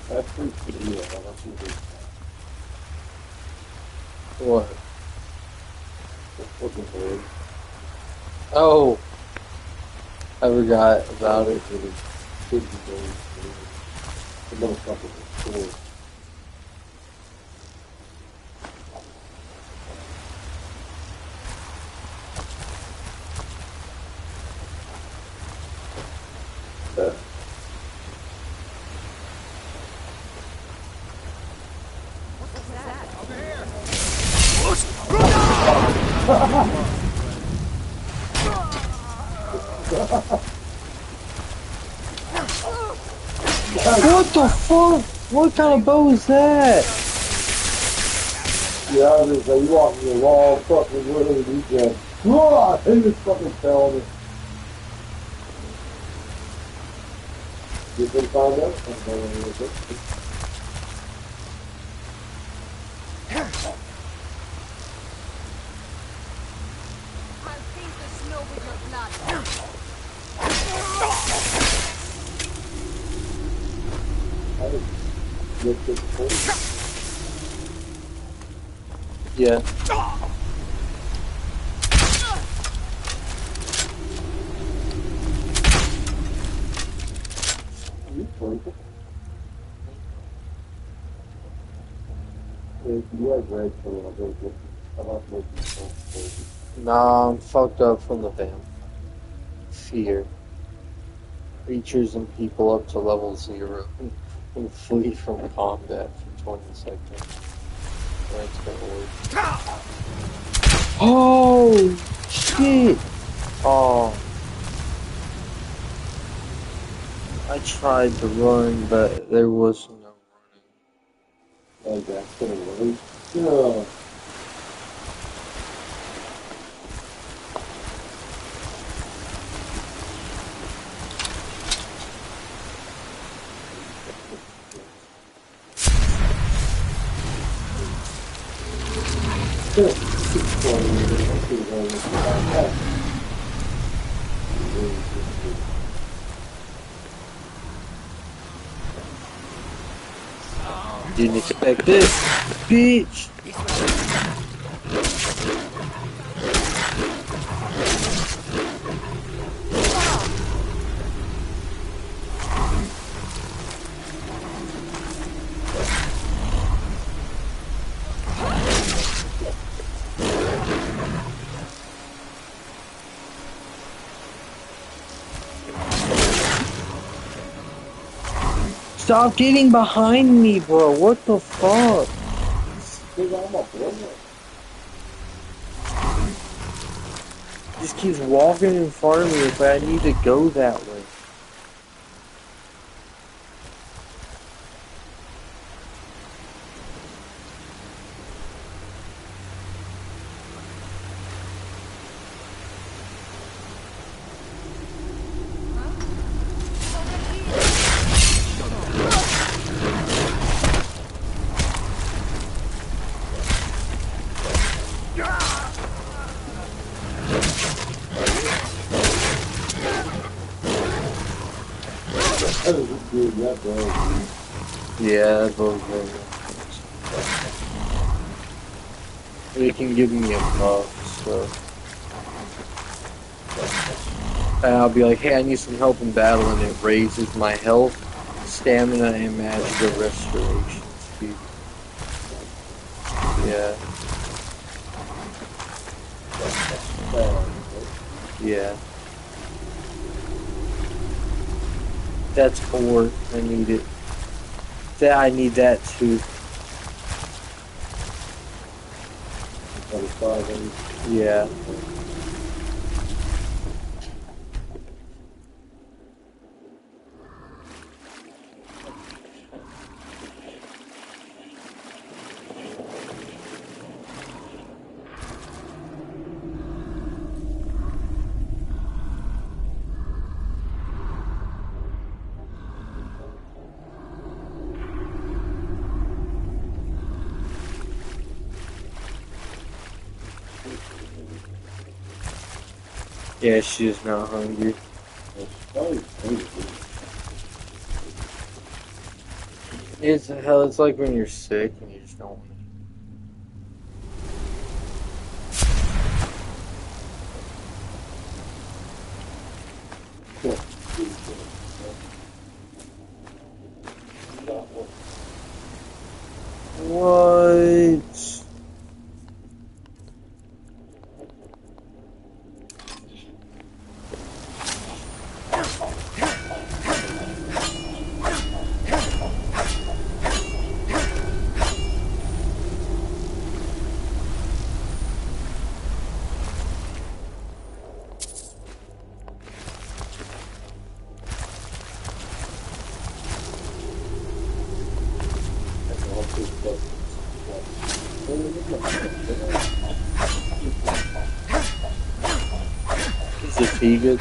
That's pretty good. Yeah, that's pretty good. What? Looking for it. Oh, I forgot about it. The motherfucker was cool. What the fuck? What kind of bow is that? Yeah, I was just like, you walking the wall, fucking wood, and you just, whoa, and just fucking fell on it. You can find out? I'm going to look at it. Yeah. Nah, I'm fucked up from the vampire. Fear. Creatures and people up to level 0 and flee from combat for 20 seconds. That's gonna work. Oh shit! Oh. I tried to run, but there was no running. And that's gonna work. Yeah. Didn't expect this, bitch. Stop getting behind me, bro. What the fuck? Just keeps walking in front of me, but I need to go that way. Yeah, both of them. It can give me a buff, so. And I'll be like, hey, I need some help in battle, and it raises my health, stamina, and magical restoration speed. Yeah. Yeah. That's ore. I need it. I need that too. Yeah. Yeah, she is not hungry. It's hell. It's like when you're sick and you just don't want to. What? Is the tea good?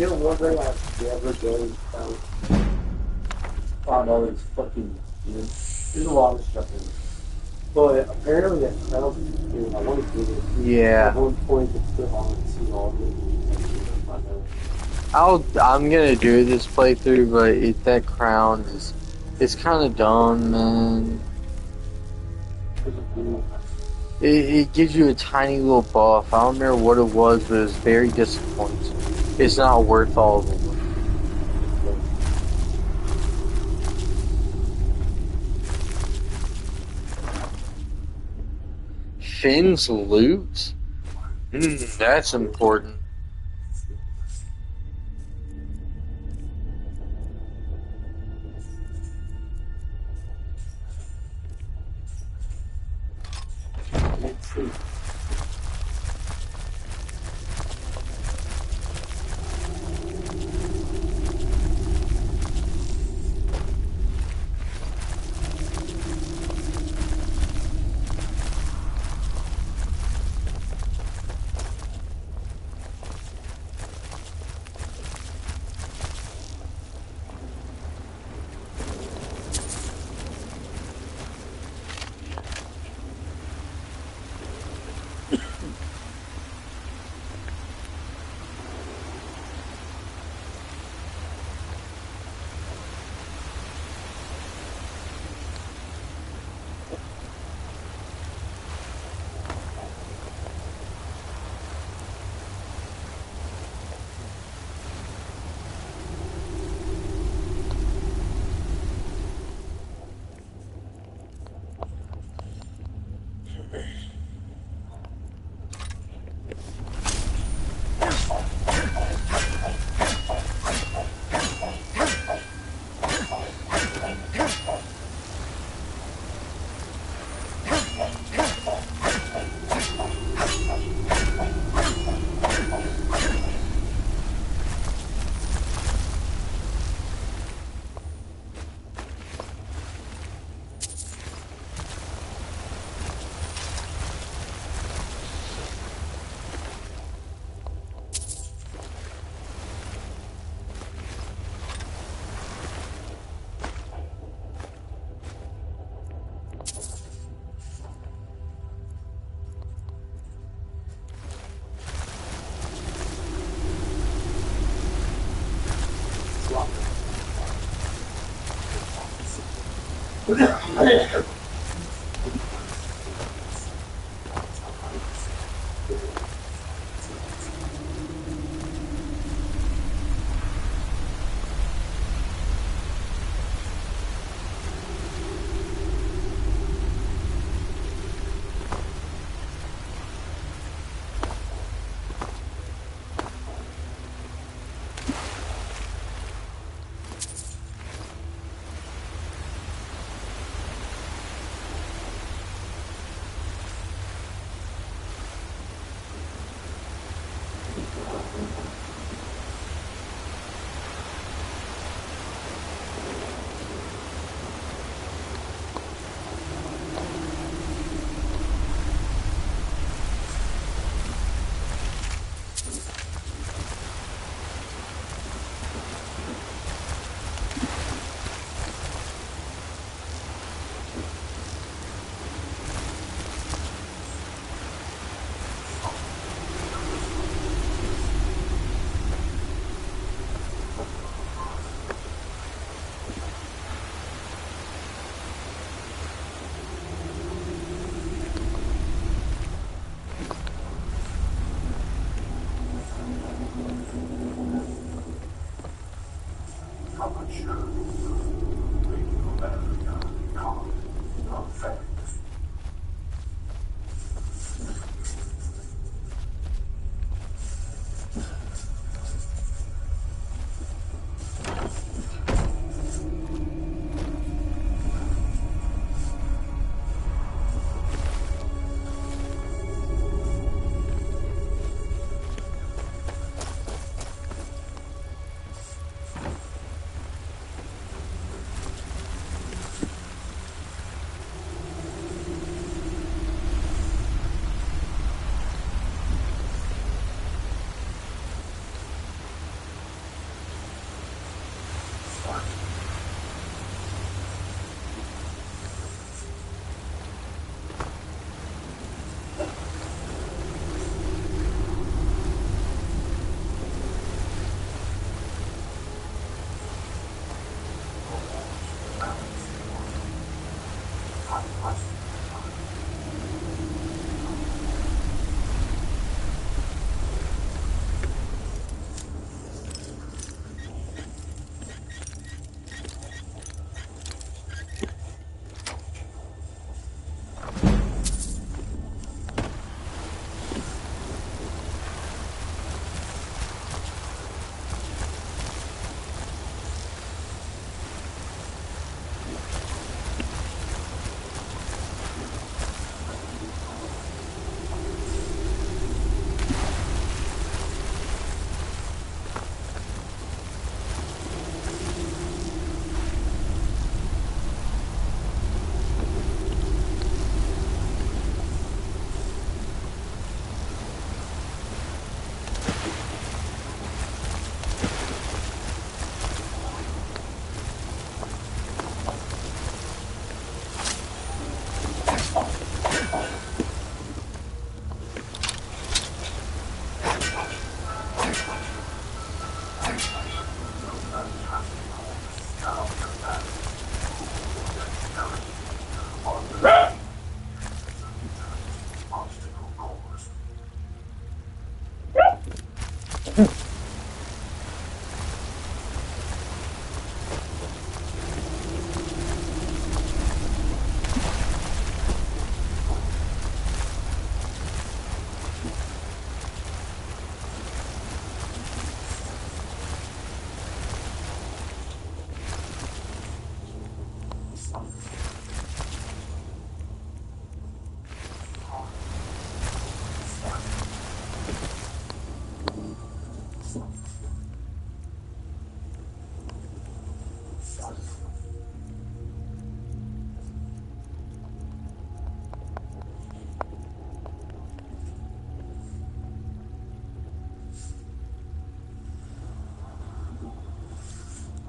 You know, one thing I never really found out is fucking, there's a lot of stuff in it. But apparently that sounds good. I want to do it. Yeah. At one point, it's still on and see all of it. I'm gonna do this playthrough, but that crown is, it's kind of dumb, man. It gives you a tiny little buff. I don't remember what it was, but it was very disappointing. It's not worth all of it. Finn's loot? That's important. Let's see.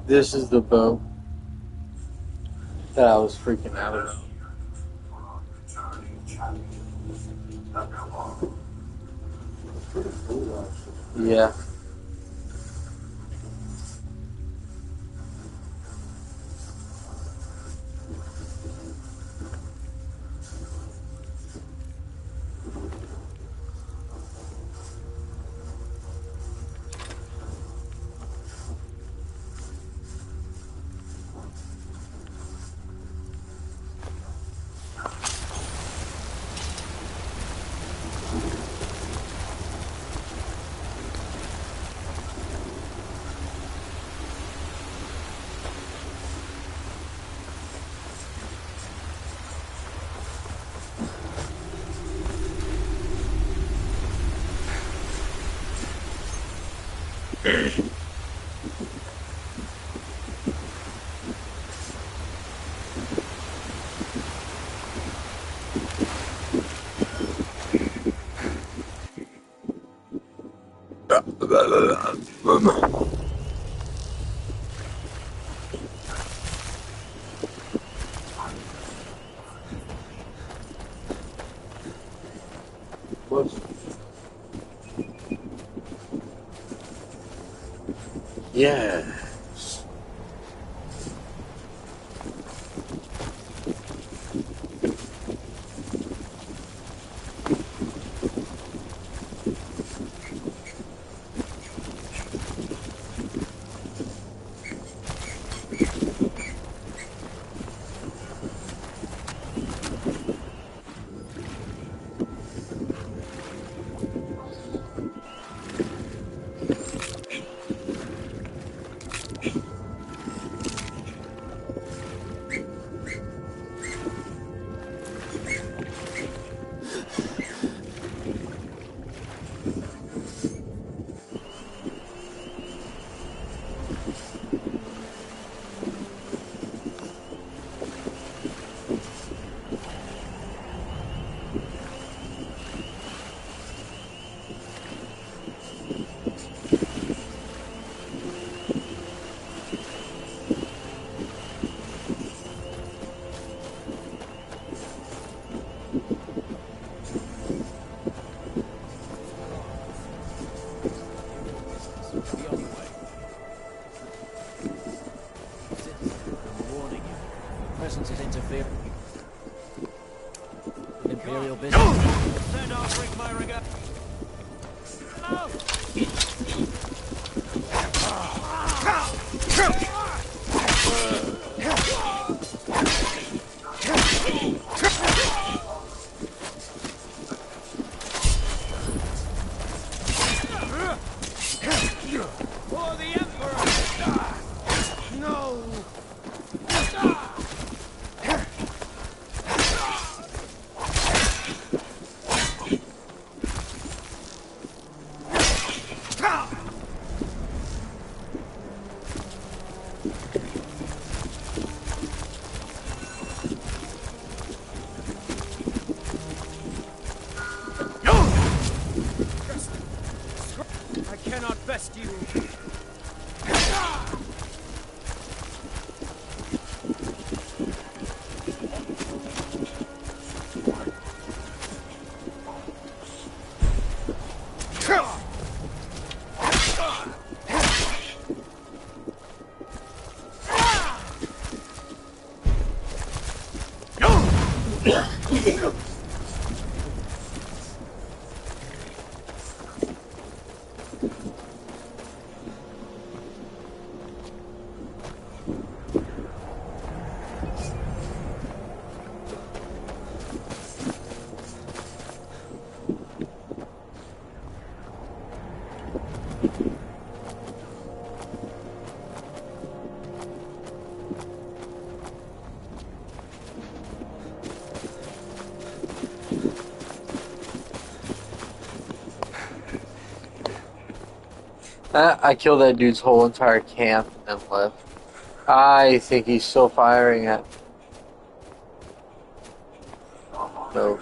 This is the boat that I was freaking out about. Yeah. Yeah. Imperial business. Send off, Rick Myriga. For the Emperor! No! I cannot best you. I killed that dude's whole entire camp and then left. I think he's still firing at. No.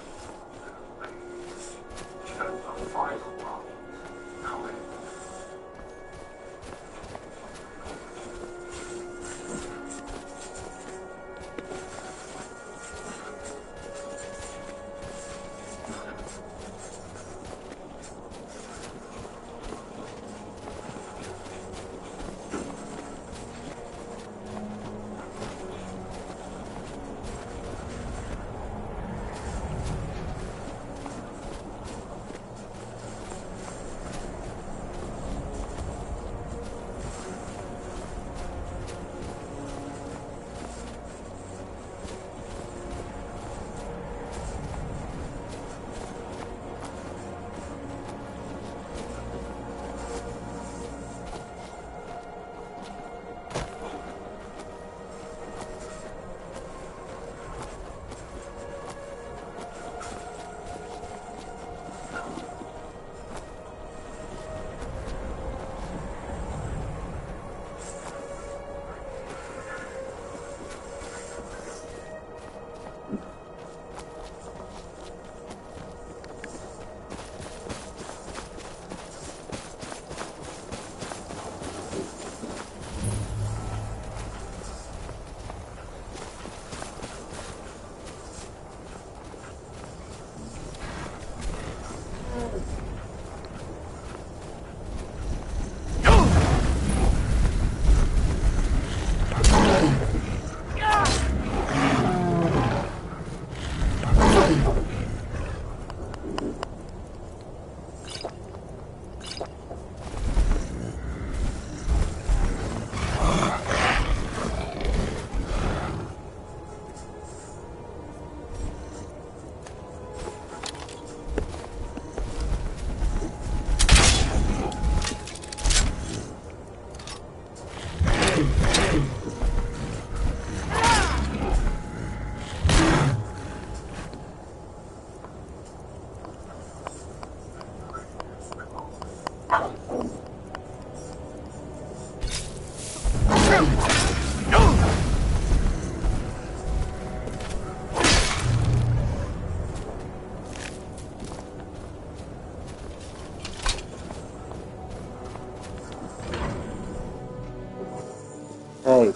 Hey,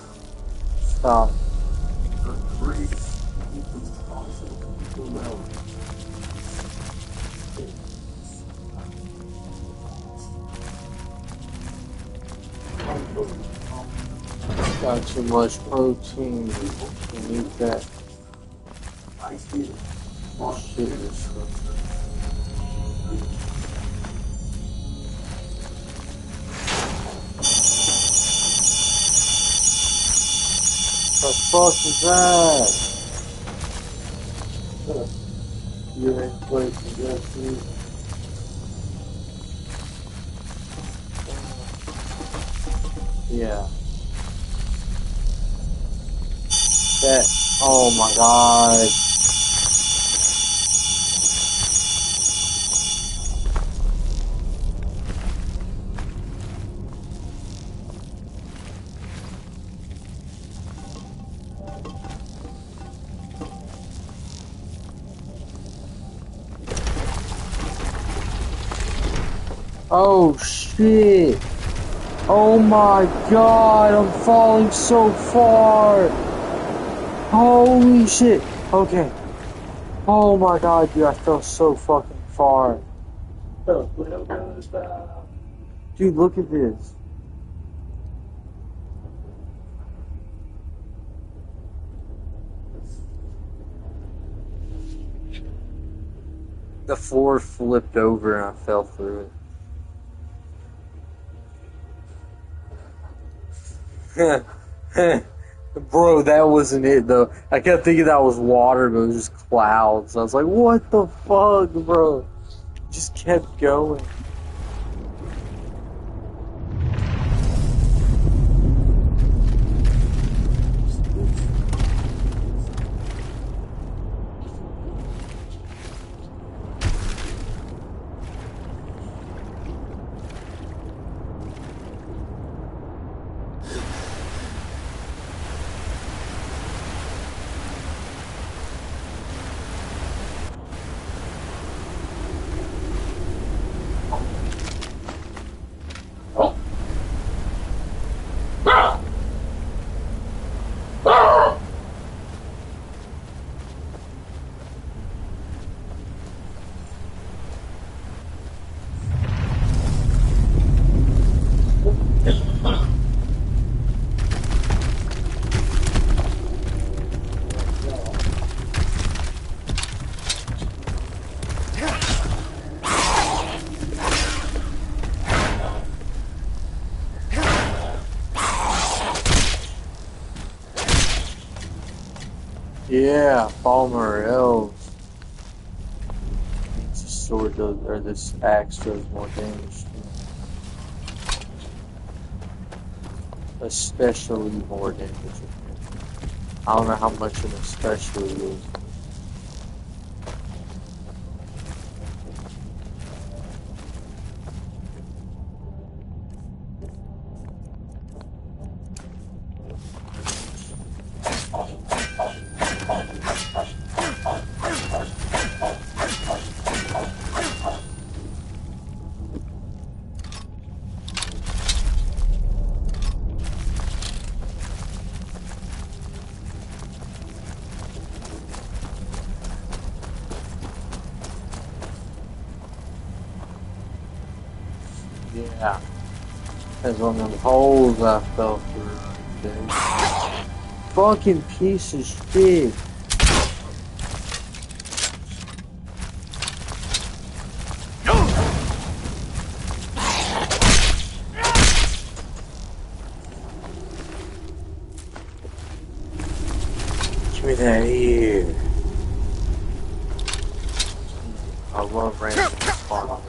stop. Got too much protein. You need that. Shit is stuff. The fuck is that? You're in place to just me. Yeah. That. Oh my god. Oh shit! Oh my god, I'm falling so far! Holy shit! Okay. Oh my god, dude, I fell so fucking far. Dude, look at this. The floor flipped over and I fell through it. Bro, that wasn't it though. I kept thinking that was water, but it was just clouds. I was like, what the fuck, bro? Just kept going. Yeah, Palmer elves. This sword does, or this axe does more damage. Especially more damage. I don't know how much an especially is. Yeah. That's one of them holes I fell through. Dude. Fucking piece of shit. Give me that here. I love random spawn.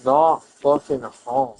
Not fucking home.